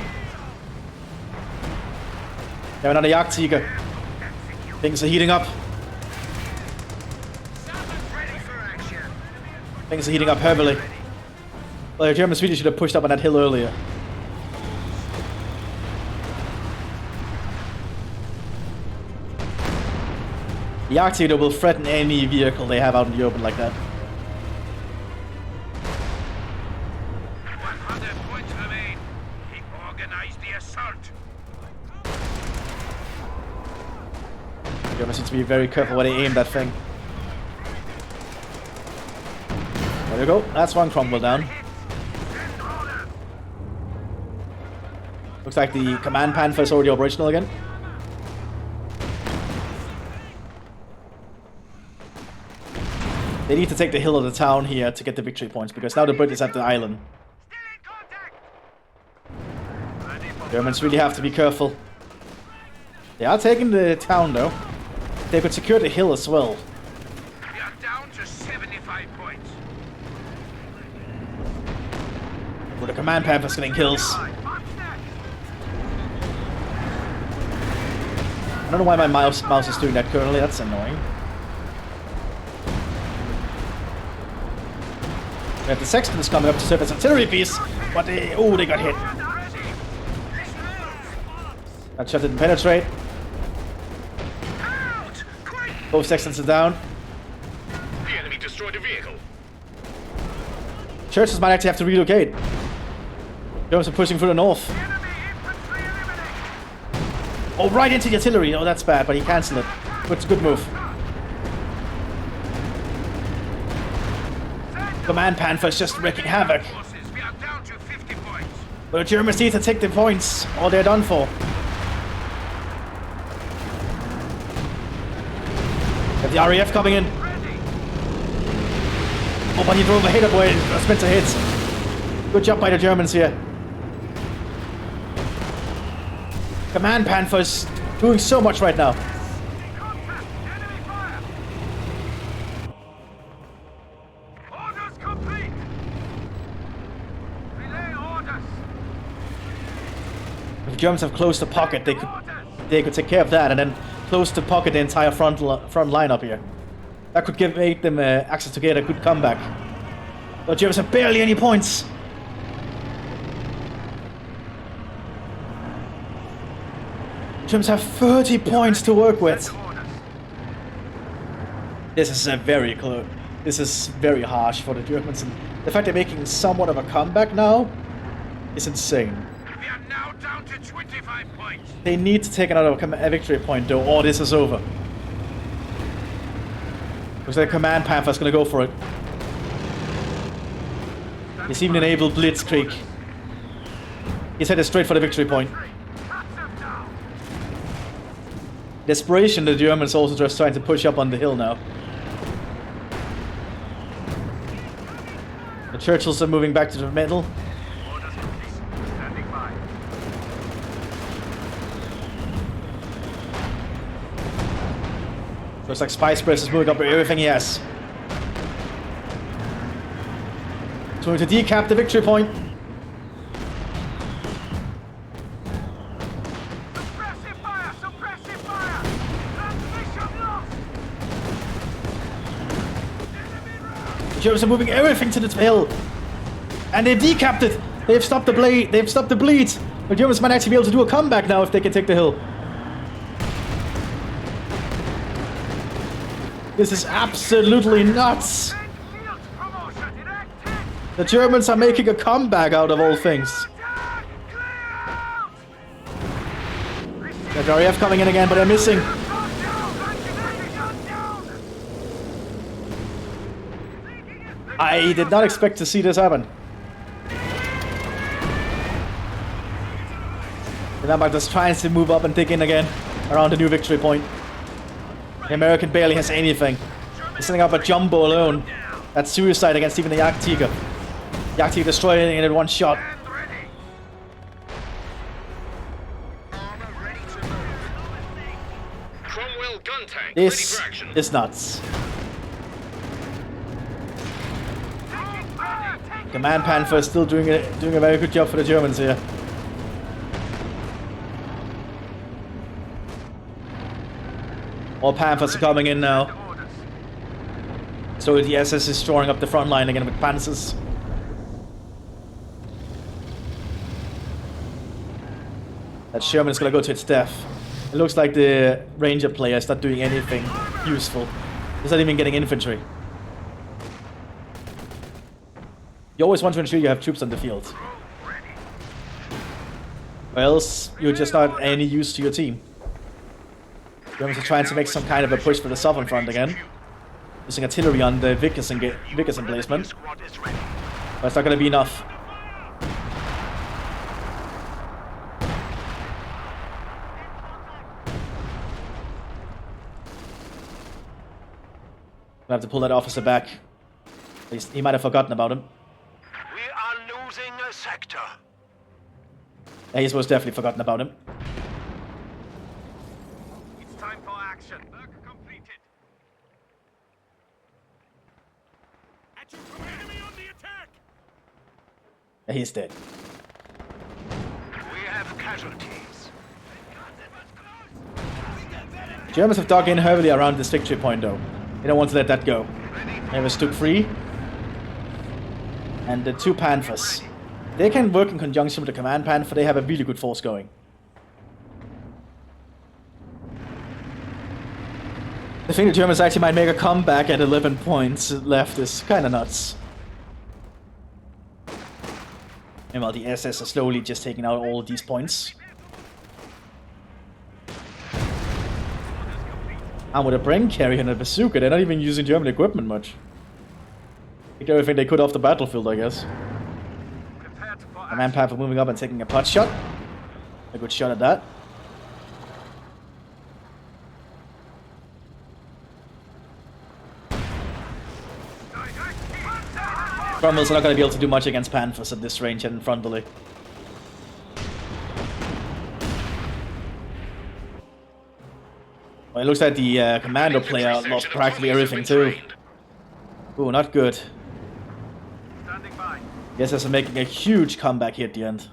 They have another Jagdtiger. Things are heating up. Things are heating up heavily. Well, the Germans really should have pushed up on that hill earlier. The Jagdtiger will threaten any vehicle they have out in the open like that. 100 points remain. He organized the assault. Germans need to be very careful when they aim that thing. There we go. That's one crumble down. Looks like the Command Panther is already operational again. They need to take the hill of the town here to get the victory points, because now the British have the island. Germans really have to be careful. They are taking the town though. They could secure the hill as well. We are down to 75 points. With the Command Panthers getting kills. I don't know why my mouse is doing that currently, that's annoying. We have the Sextons coming up to serve as artillery piece, but they got hit. That shot didn't penetrate. Both Sextons are down. The enemy destroyed a vehicle. Churches might actually have to relocate. Germans are pushing through the north. Oh, right into the artillery. Oh, that's bad, but he cancelled it. It's a good move. Command Panther is just wreaking havoc. Forces, we are down to 50 points. But the Germans need to take the points, or they're done for. Got the RAF coming in. Oh, but he drove a hit away. That's meant to hit. Good job by the Germans here. Command Panther's doing so much right now. Contact! Enemy fire! Orders complete! Relay orders! If the Germans have closed the pocket, they could take care of that and then close the pocket the entire front line up here. That could make them access to get a good comeback. But the Germans have barely any points. The Germans have 30 points to work with. This is very close. This is very harsh for the Germans. And the fact they're making somewhat of a comeback now is insane. We are now down to 25 points. They need to take another victory point though, or this is over. Looks like Command Panther's gonna go for it. He's even enabled Blitzkrieg. He's headed straight for the victory point. Desperation, the Germans also just trying to push up on the hill now. The Churchills are moving back to the middle. Orders complete. Standing by. Looks like Spice Press is moving up everything he has. Trying to decap the victory point. Suppressive fire! Suppressive fire! Transmission lost! Enemy round! The Germans are moving everything to the hill. And they decapped it. They've stopped the blade. They've stopped the bleed. The Germans might actually be able to do a comeback now if they can take the hill. This is absolutely nuts. Field promotion enacted! The Germans are making a comeback out of all things. Attack! Clear out! Got the RAF coming in again, but they're missing. Shut down! Shut down! I did not expect to see this happen. And I'm just trying to move up and dig in again around the new victory point. The American barely has anything. He's setting up a jumbo alone. That's suicide against even the Jagdtiger. Jagdtiger destroying it in one shot. Stand ready! Armor ready to move. Cromwell gun tank ready This for action. is nuts. Taking fire! Taking Command Panther is still doing a very good job for the Germans here. All Panthers are coming in now. orders. So the SS is shoring up the front line again with Panzers. That Sherman is gonna go to its death. It looks like the Ranger player is not doing anything useful. He's not even getting infantry. You always want to ensure you have troops on the field. Or else you're just not any use to your team. Germans are trying to make some kind of a push for the southern front again. Using artillery on the Vickers emplacement. Squad is ready. But it's not going to be enough. We'll have to pull that officer back. At least he might have forgotten about him. We are losing a sector. Yeah, he's most definitely forgotten about him. It's time for action. Work completed. At your command. Enemy on the attack. Yeah, he's dead. We have casualties. Germans have dug in heavily around this victory point though. They don't want to let that go. They was took free. And the two Panthers. They can work in conjunction with the Command Panther. They have a really good force going. I think the Germans actually might make a comeback at 11 points left is kind of nuts. Meanwhile, the SS are slowly just taking out all of these points. And with a brain carrier and a bazooka, they're not even using German equipment much. Take everything they could off the battlefield, I guess. Prepared for A man Panther moving up and taking a pot shot. A good shot at that. Cromwell's not going to be able to do much against Panthers at this range and frontally. Well, it looks like the commando player lost practically everything too. Ooh, not good. Standing by. Guess they're making a huge comeback here at the end.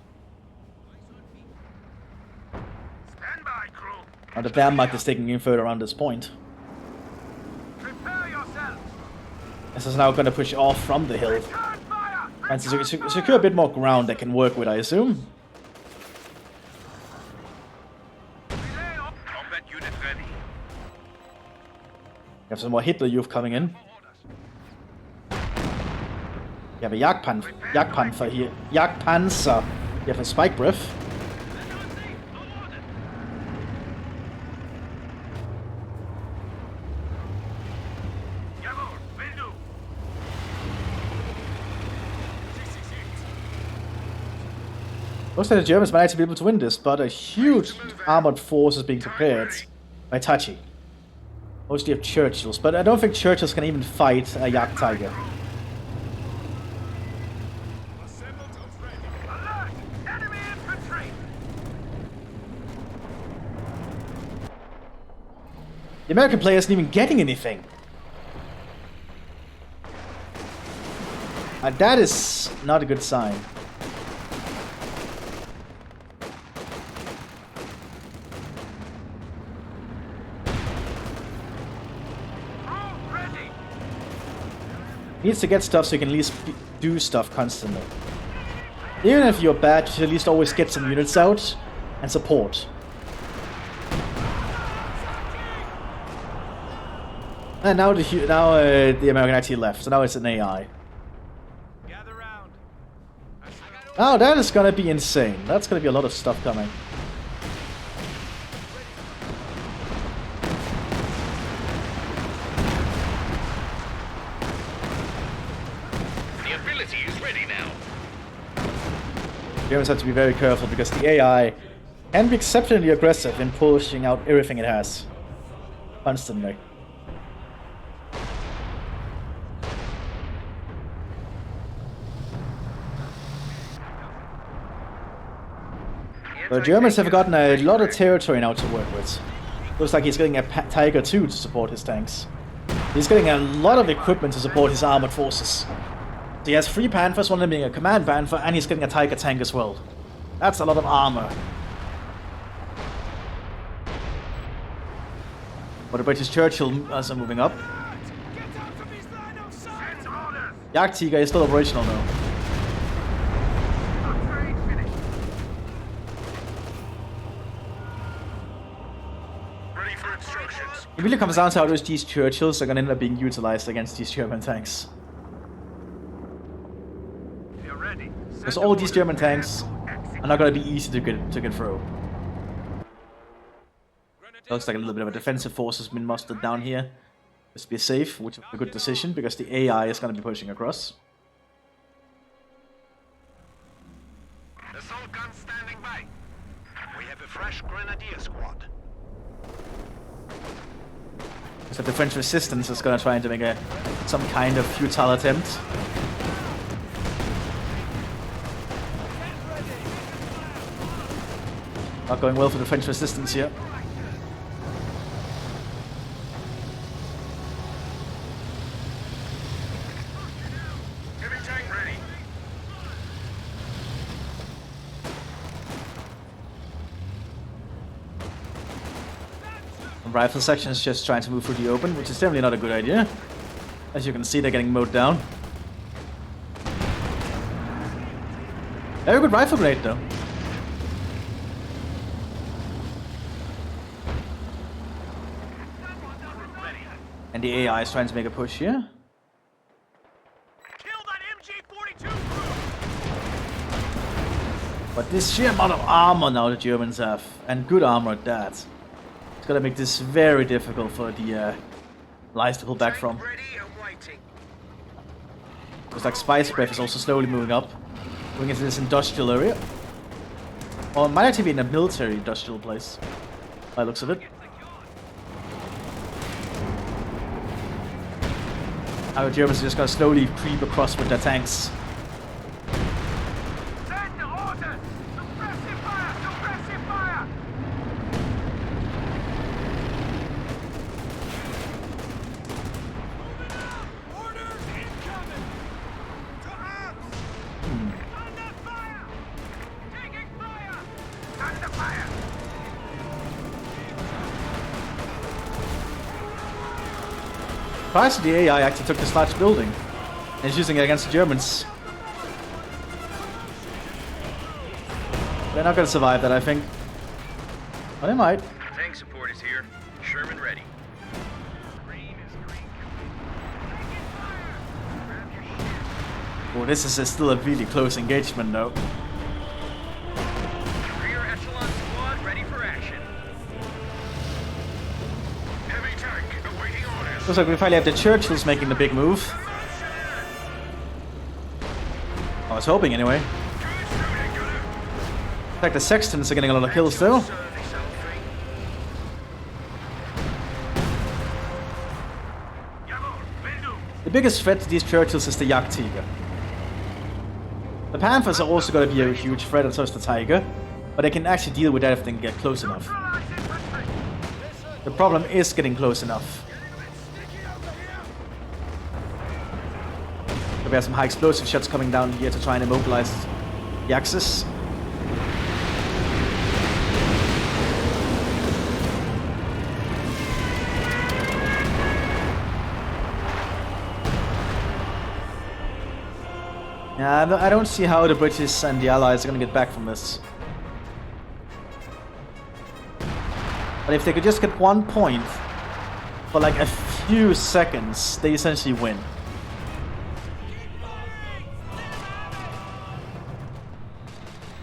Stand by, crew. Now the Wehrmacht is taking in further around this point. Prepare yourself. This is now going to push off from the hill. Turn fire. And to secure a bit more ground they can work with, I assume. Relay up. Combat unit ready. You have some more Hitler youth coming in. You have a Jagdpanzer here. Jagdpanzer. You have a Spike Breath. Jawohl, will do. Looks like the Germans might actually be able to win this, but a huge armored force is being prepared by Tachi. Mostly of Churchills, but I don't think Churchills can even fight a Jagdtiger. Alert! Enemy infantry. The American player isn't even getting anything. And that is not a good sign. Crew ready. He needs to get stuff so he can at least do stuff constantly. Even if you're bad, you should at least always get some units out and support. And now the American actually left, so now it's an AI. Gather round. Now that is gonna be insane. That's gonna be a lot of stuff coming. The ability is ready now. Germans have to be very careful because the AI can be exceptionally aggressive in pushing out everything it has. Constantly. The Germans have gotten a lot of territory now to work with. Looks like he's getting a Tiger 2 to support his tanks. He's getting a lot of equipment to support his armored forces. So he has 3 Panthers, one of them being a command Panther, and he's getting a Tiger tank as well. That's a lot of armor. But the British Churchill are moving up. Jagdtiger is still operational though. Ready for instructions. It really comes down to how these Churchills are going to end up being utilized against these German tanks. You're ready. Because all these German tanks are not going to be easy to get through. Looks like a little bit of a defensive force has been mustered down here. Just be safe, which is a good decision, because the AI is going to be pushing across. Assault gun standing by. We have a fresh grenadier squad. So the French resistance is going to try to make some kind of futile attempt. Not going well for the French resistance here. Heavy tank ready. The rifle section is just trying to move through the open, which is definitely not a good idea. As you can see, they're getting mowed down. Very good rifle grenade though. And the AI is trying to make a push here. Kill that MG-42 crew. But this sheer amount of armor now the Germans have, and good armor at that, it's gonna make this very difficult for the Allies to pull back from. Ready and waiting. Looks like Spice Breath is also slowly moving up. Moving into this industrial area. Or it might actually be in a military industrial place. By the looks of it. Our Germans are just gonna slowly creep across with their tanks. Send orders! Suppressive fire! Suppressive fire! Orders incoming! To arms! Under fire! Taking fire! Under fire! Surprised the AI actually took this large building and is using it against the Germans. They're not gonna survive that, I think. But they might. Tank support is here. Sherman ready. Green is green. Taking fire! Grab your shit. Oh, this is still a really close engagement though. Rear echelon squad ready for action. Heavy tank awaiting orders. Looks like we finally have the Churchills making the big move. I was hoping anyway. In fact, the Sextons are getting a lot of kills still. Service outfit. Jawohl, will do. The biggest threat to these Churchills is the Jagdtiger. The Panthers are also going to be a huge threat, and so is the Tiger. But they can actually deal with that if they can get close enough. Neutralize infantry. The problem is getting close enough. So we have some high explosive shots coming down here to try and immobilize the Axis. Yeah, I don't see how the British and the Allies are going to get back from this. But if they could just get 1 point for like a few seconds, they essentially win.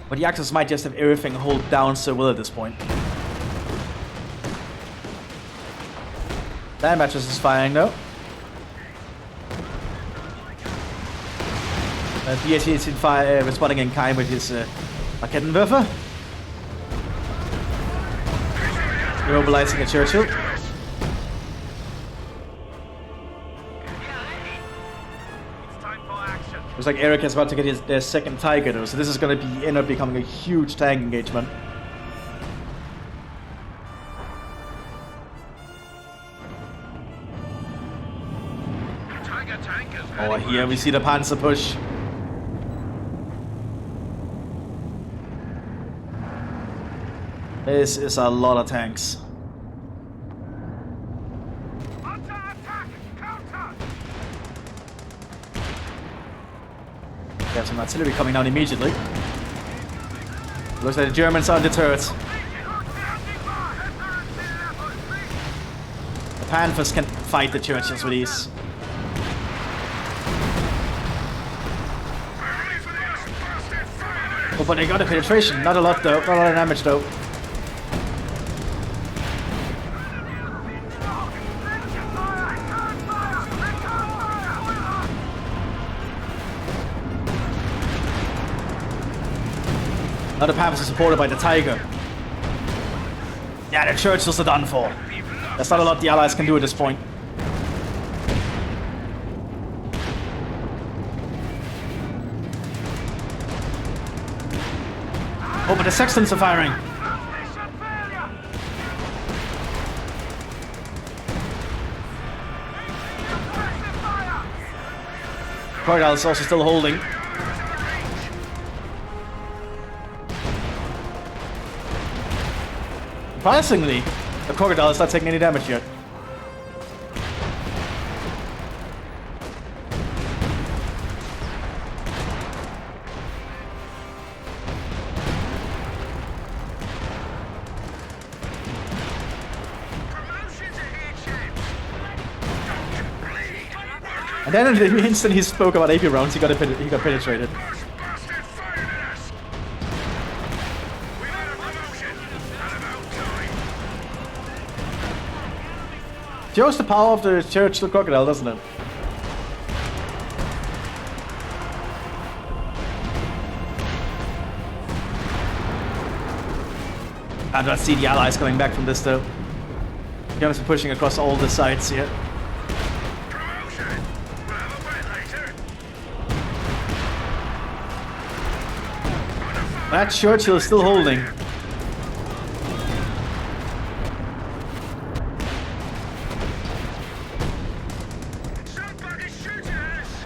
But the Axis might just have everything hold down so well at this point. That matches is firing though. BAT is responding in kind with his Rakettenwerfer. Immobilizing a Churchill. It's time for action. Looks like Eric is about to get their second Tiger though, so this is going to end up becoming a huge tank engagement. Tiger tank is Oh, ready for here we see the Panzer push. This is a lot of tanks. Under attack! Counter! We have some artillery coming down immediately. Looks like the Germans are on the turrets. The Panthers can fight the Churchills with ease. Oh, but they got a penetration. Not a lot though. Not a lot of damage though. Now the Panthers are supported by the Tiger. Yeah, the Churchills are done for. There's not a lot the Allies can do at this point. Oh, but the Sextons are firing. Crocodile is also still holding. Surprisingly, the Crocodile is not taking any damage yet. And then in the instant he spoke about AP rounds, he got penetrated. Shows the power of the Churchill Crocodile, doesn't it? I don't see the allies coming back from this though. Germans are pushing across all the sides here. Promotion! We'll have a wait later. That Churchill is still holding. Somebody's shooting us!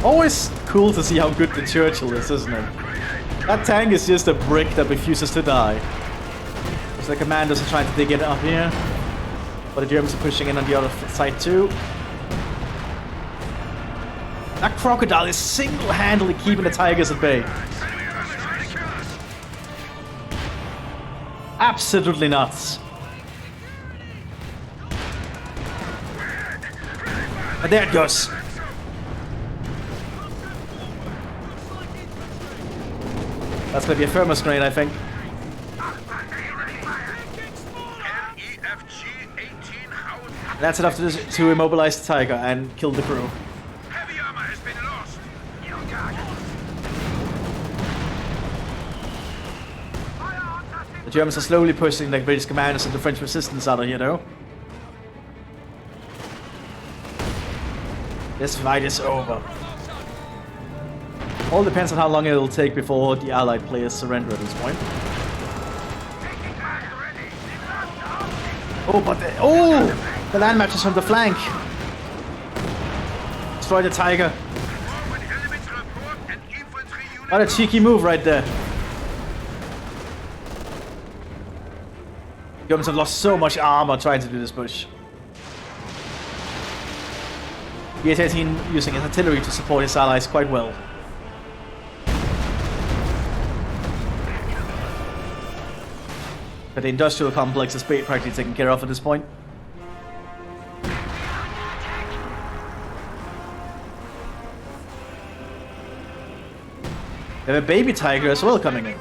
Always cool to see how good the Churchill is, isn't it? That tank is just a brick that refuses to die. As the commandos are trying to dig it up here. But the Germans are pushing in on the other side too. That crocodile is single-handedly keeping the Tigers at bay. Absolutely nuts. And there it goes. That's gonna be a thermos grenade, I think. LEFG 18 Howard. That's enough to immobilize the Tiger and kill the crew. Heavy armor has been lost. The Germans are slowly pushing the British commanders and the French resistance out of here, though. This fight is over. All depends on how long it'll take before the Allied players surrender at this point. Oh, but the land matches from the flank. Destroy the Tiger. What a cheeky move right there. Germans have lost so much armor trying to do this push. The 18 using his artillery to support his allies quite well. But the industrial complex is practically taken care of at this point. They have a baby Tiger as well coming in.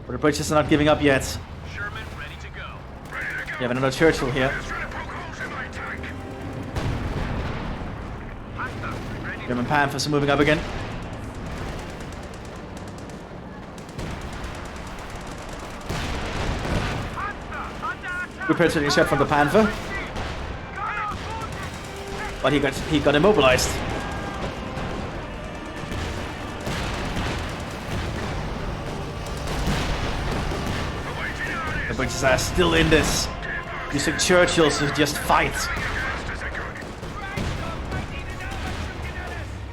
But the British are not giving up yet. Sherman ready to go. You have another Churchill here. German Panthers are moving up again. Good penetrating shot from the Panther. But he got immobilized. The British are still in this. Using Churchills to just fight.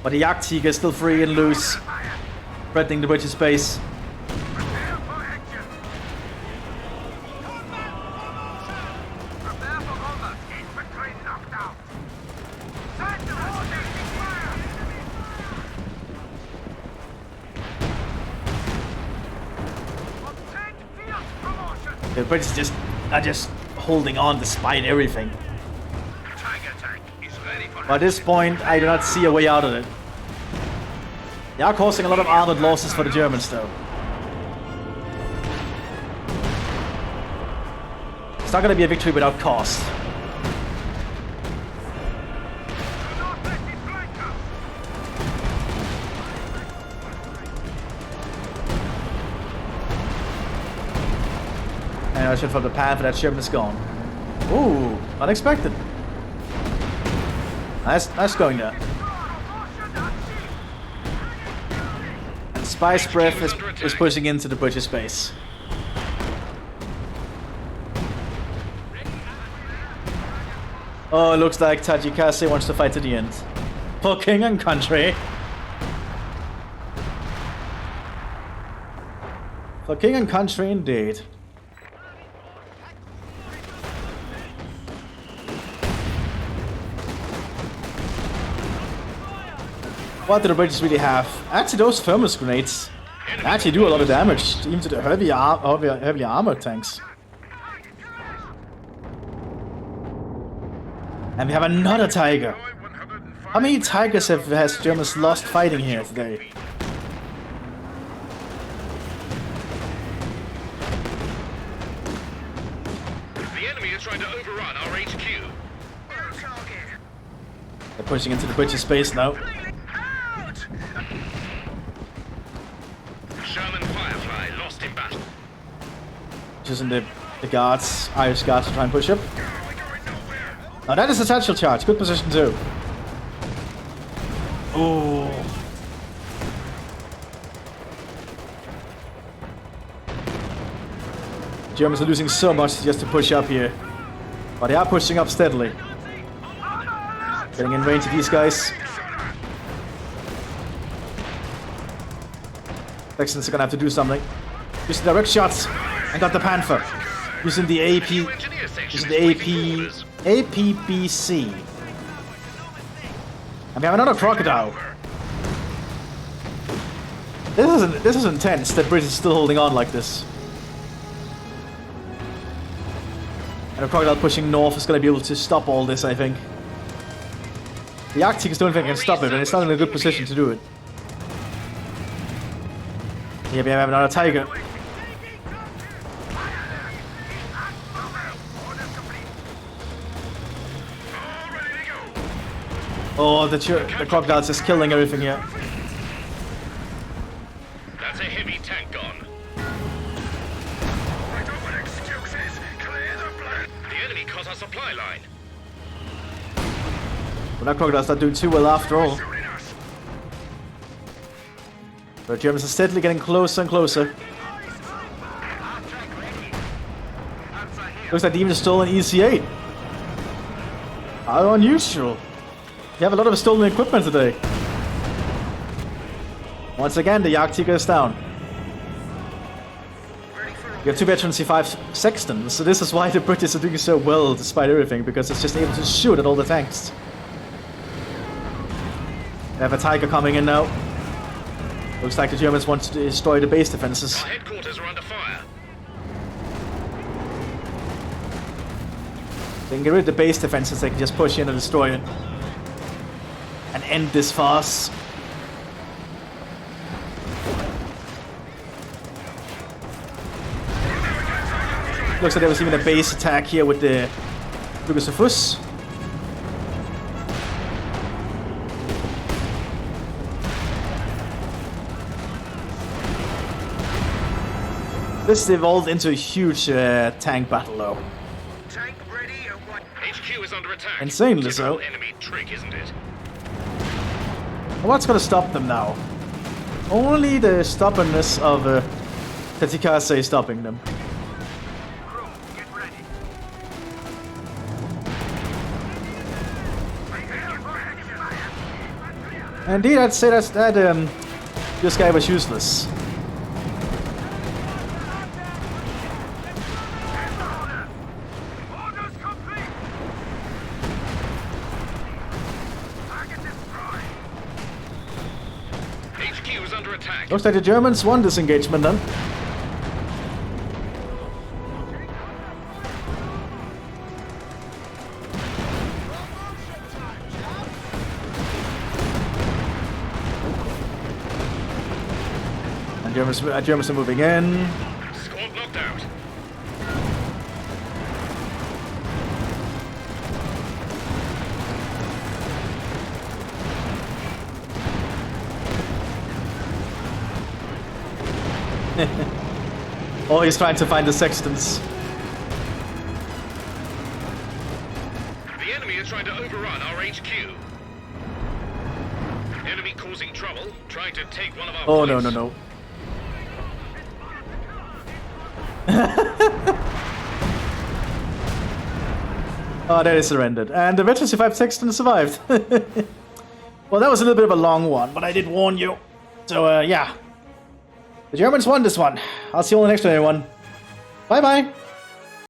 But the Jagdtiger is still free and loose, threatening the British base. The British are just holding on despite everything. But at this point, I do not see a way out of it. They are causing a lot of armored losses for the Germans, though. It's not going to be a victory without cost. And I should from the Panther, that Sherman is gone. Ooh, unexpected. Nice going there. And Spice Breath is pushing into the British base. Oh, it looks like Tajikase wants to fight to the end. For king and country. For king and country indeed. What do the British really have? Actually, those thermos grenades actually do a lot of damage, even to the heavily armored tanks. And we have another Tiger. How many Tigers has Germans lost fighting here today? The enemy is trying to overrun our HQ. They're pushing into the British space now. Sherman Firefly lost in battle. Using the guards, Irish guards to try and push up. Now that is a satchel charge. Good position too. Oh. Germans are losing so much just to push up here. But they are pushing up steadily. Getting in range of these guys. Texans are gonna have to do something. Use the direct shots and got the Panther. Using the AP. Using the APBC. And we have another crocodile. This is intense that British is still holding on like this. And a crocodile pushing north is going to be able to stop all this, I think. The Arctic is the only thing that can stop it, and it's not in a good position to do it. Here we have another tiger. Oh, the crocodile's just killing everything here. That's a heavy tank gone. The enemy cut our supply line. Well, that crocodile's not doing too well after all. The Germans are steadily getting closer and closer. Looks like they even stole an EC-8. How unusual. You have a lot of stolen equipment today. Once again, the Arctic goes down. We have two veteran C5 Sextons, so this is why the British are doing so well despite everything, because it's just able to shoot at all the tanks. We have a Tiger coming in now. Looks like the Germans want to destroy the base defenses. Our headquarters are under fire. They can get rid of the base defenses, they can just push in and destroy it. And end this farce. Looks like there was even a base attack here with the Lucas of Fuss. This evolved into a huge tank battle though. Tank ready and what? HQ is under attack. Insanely so. Typical enemy trick, isn't it? What's gonna stop them now? Only the stubbornness of Tetikase stopping them. Crew, get ready. Indeed, I'd say that this guy was useless. Orders complete. Target destroyed. HQ is under attack. Looks like the Germans won this engagement then. And Germans are moving in. Squad knocked out. Oh, he's trying to find the Sextons. The enemy is trying to overrun our HQ. Enemy causing trouble, trying to take one of our Oh, no, points. no, no. Oh, there he surrendered. And the veteran C5 Sexton survived. Well, that was a little bit of a long one, but I did warn you. So, yeah. The Germans won this one. I'll see you on the next one, everyone. Bye-bye.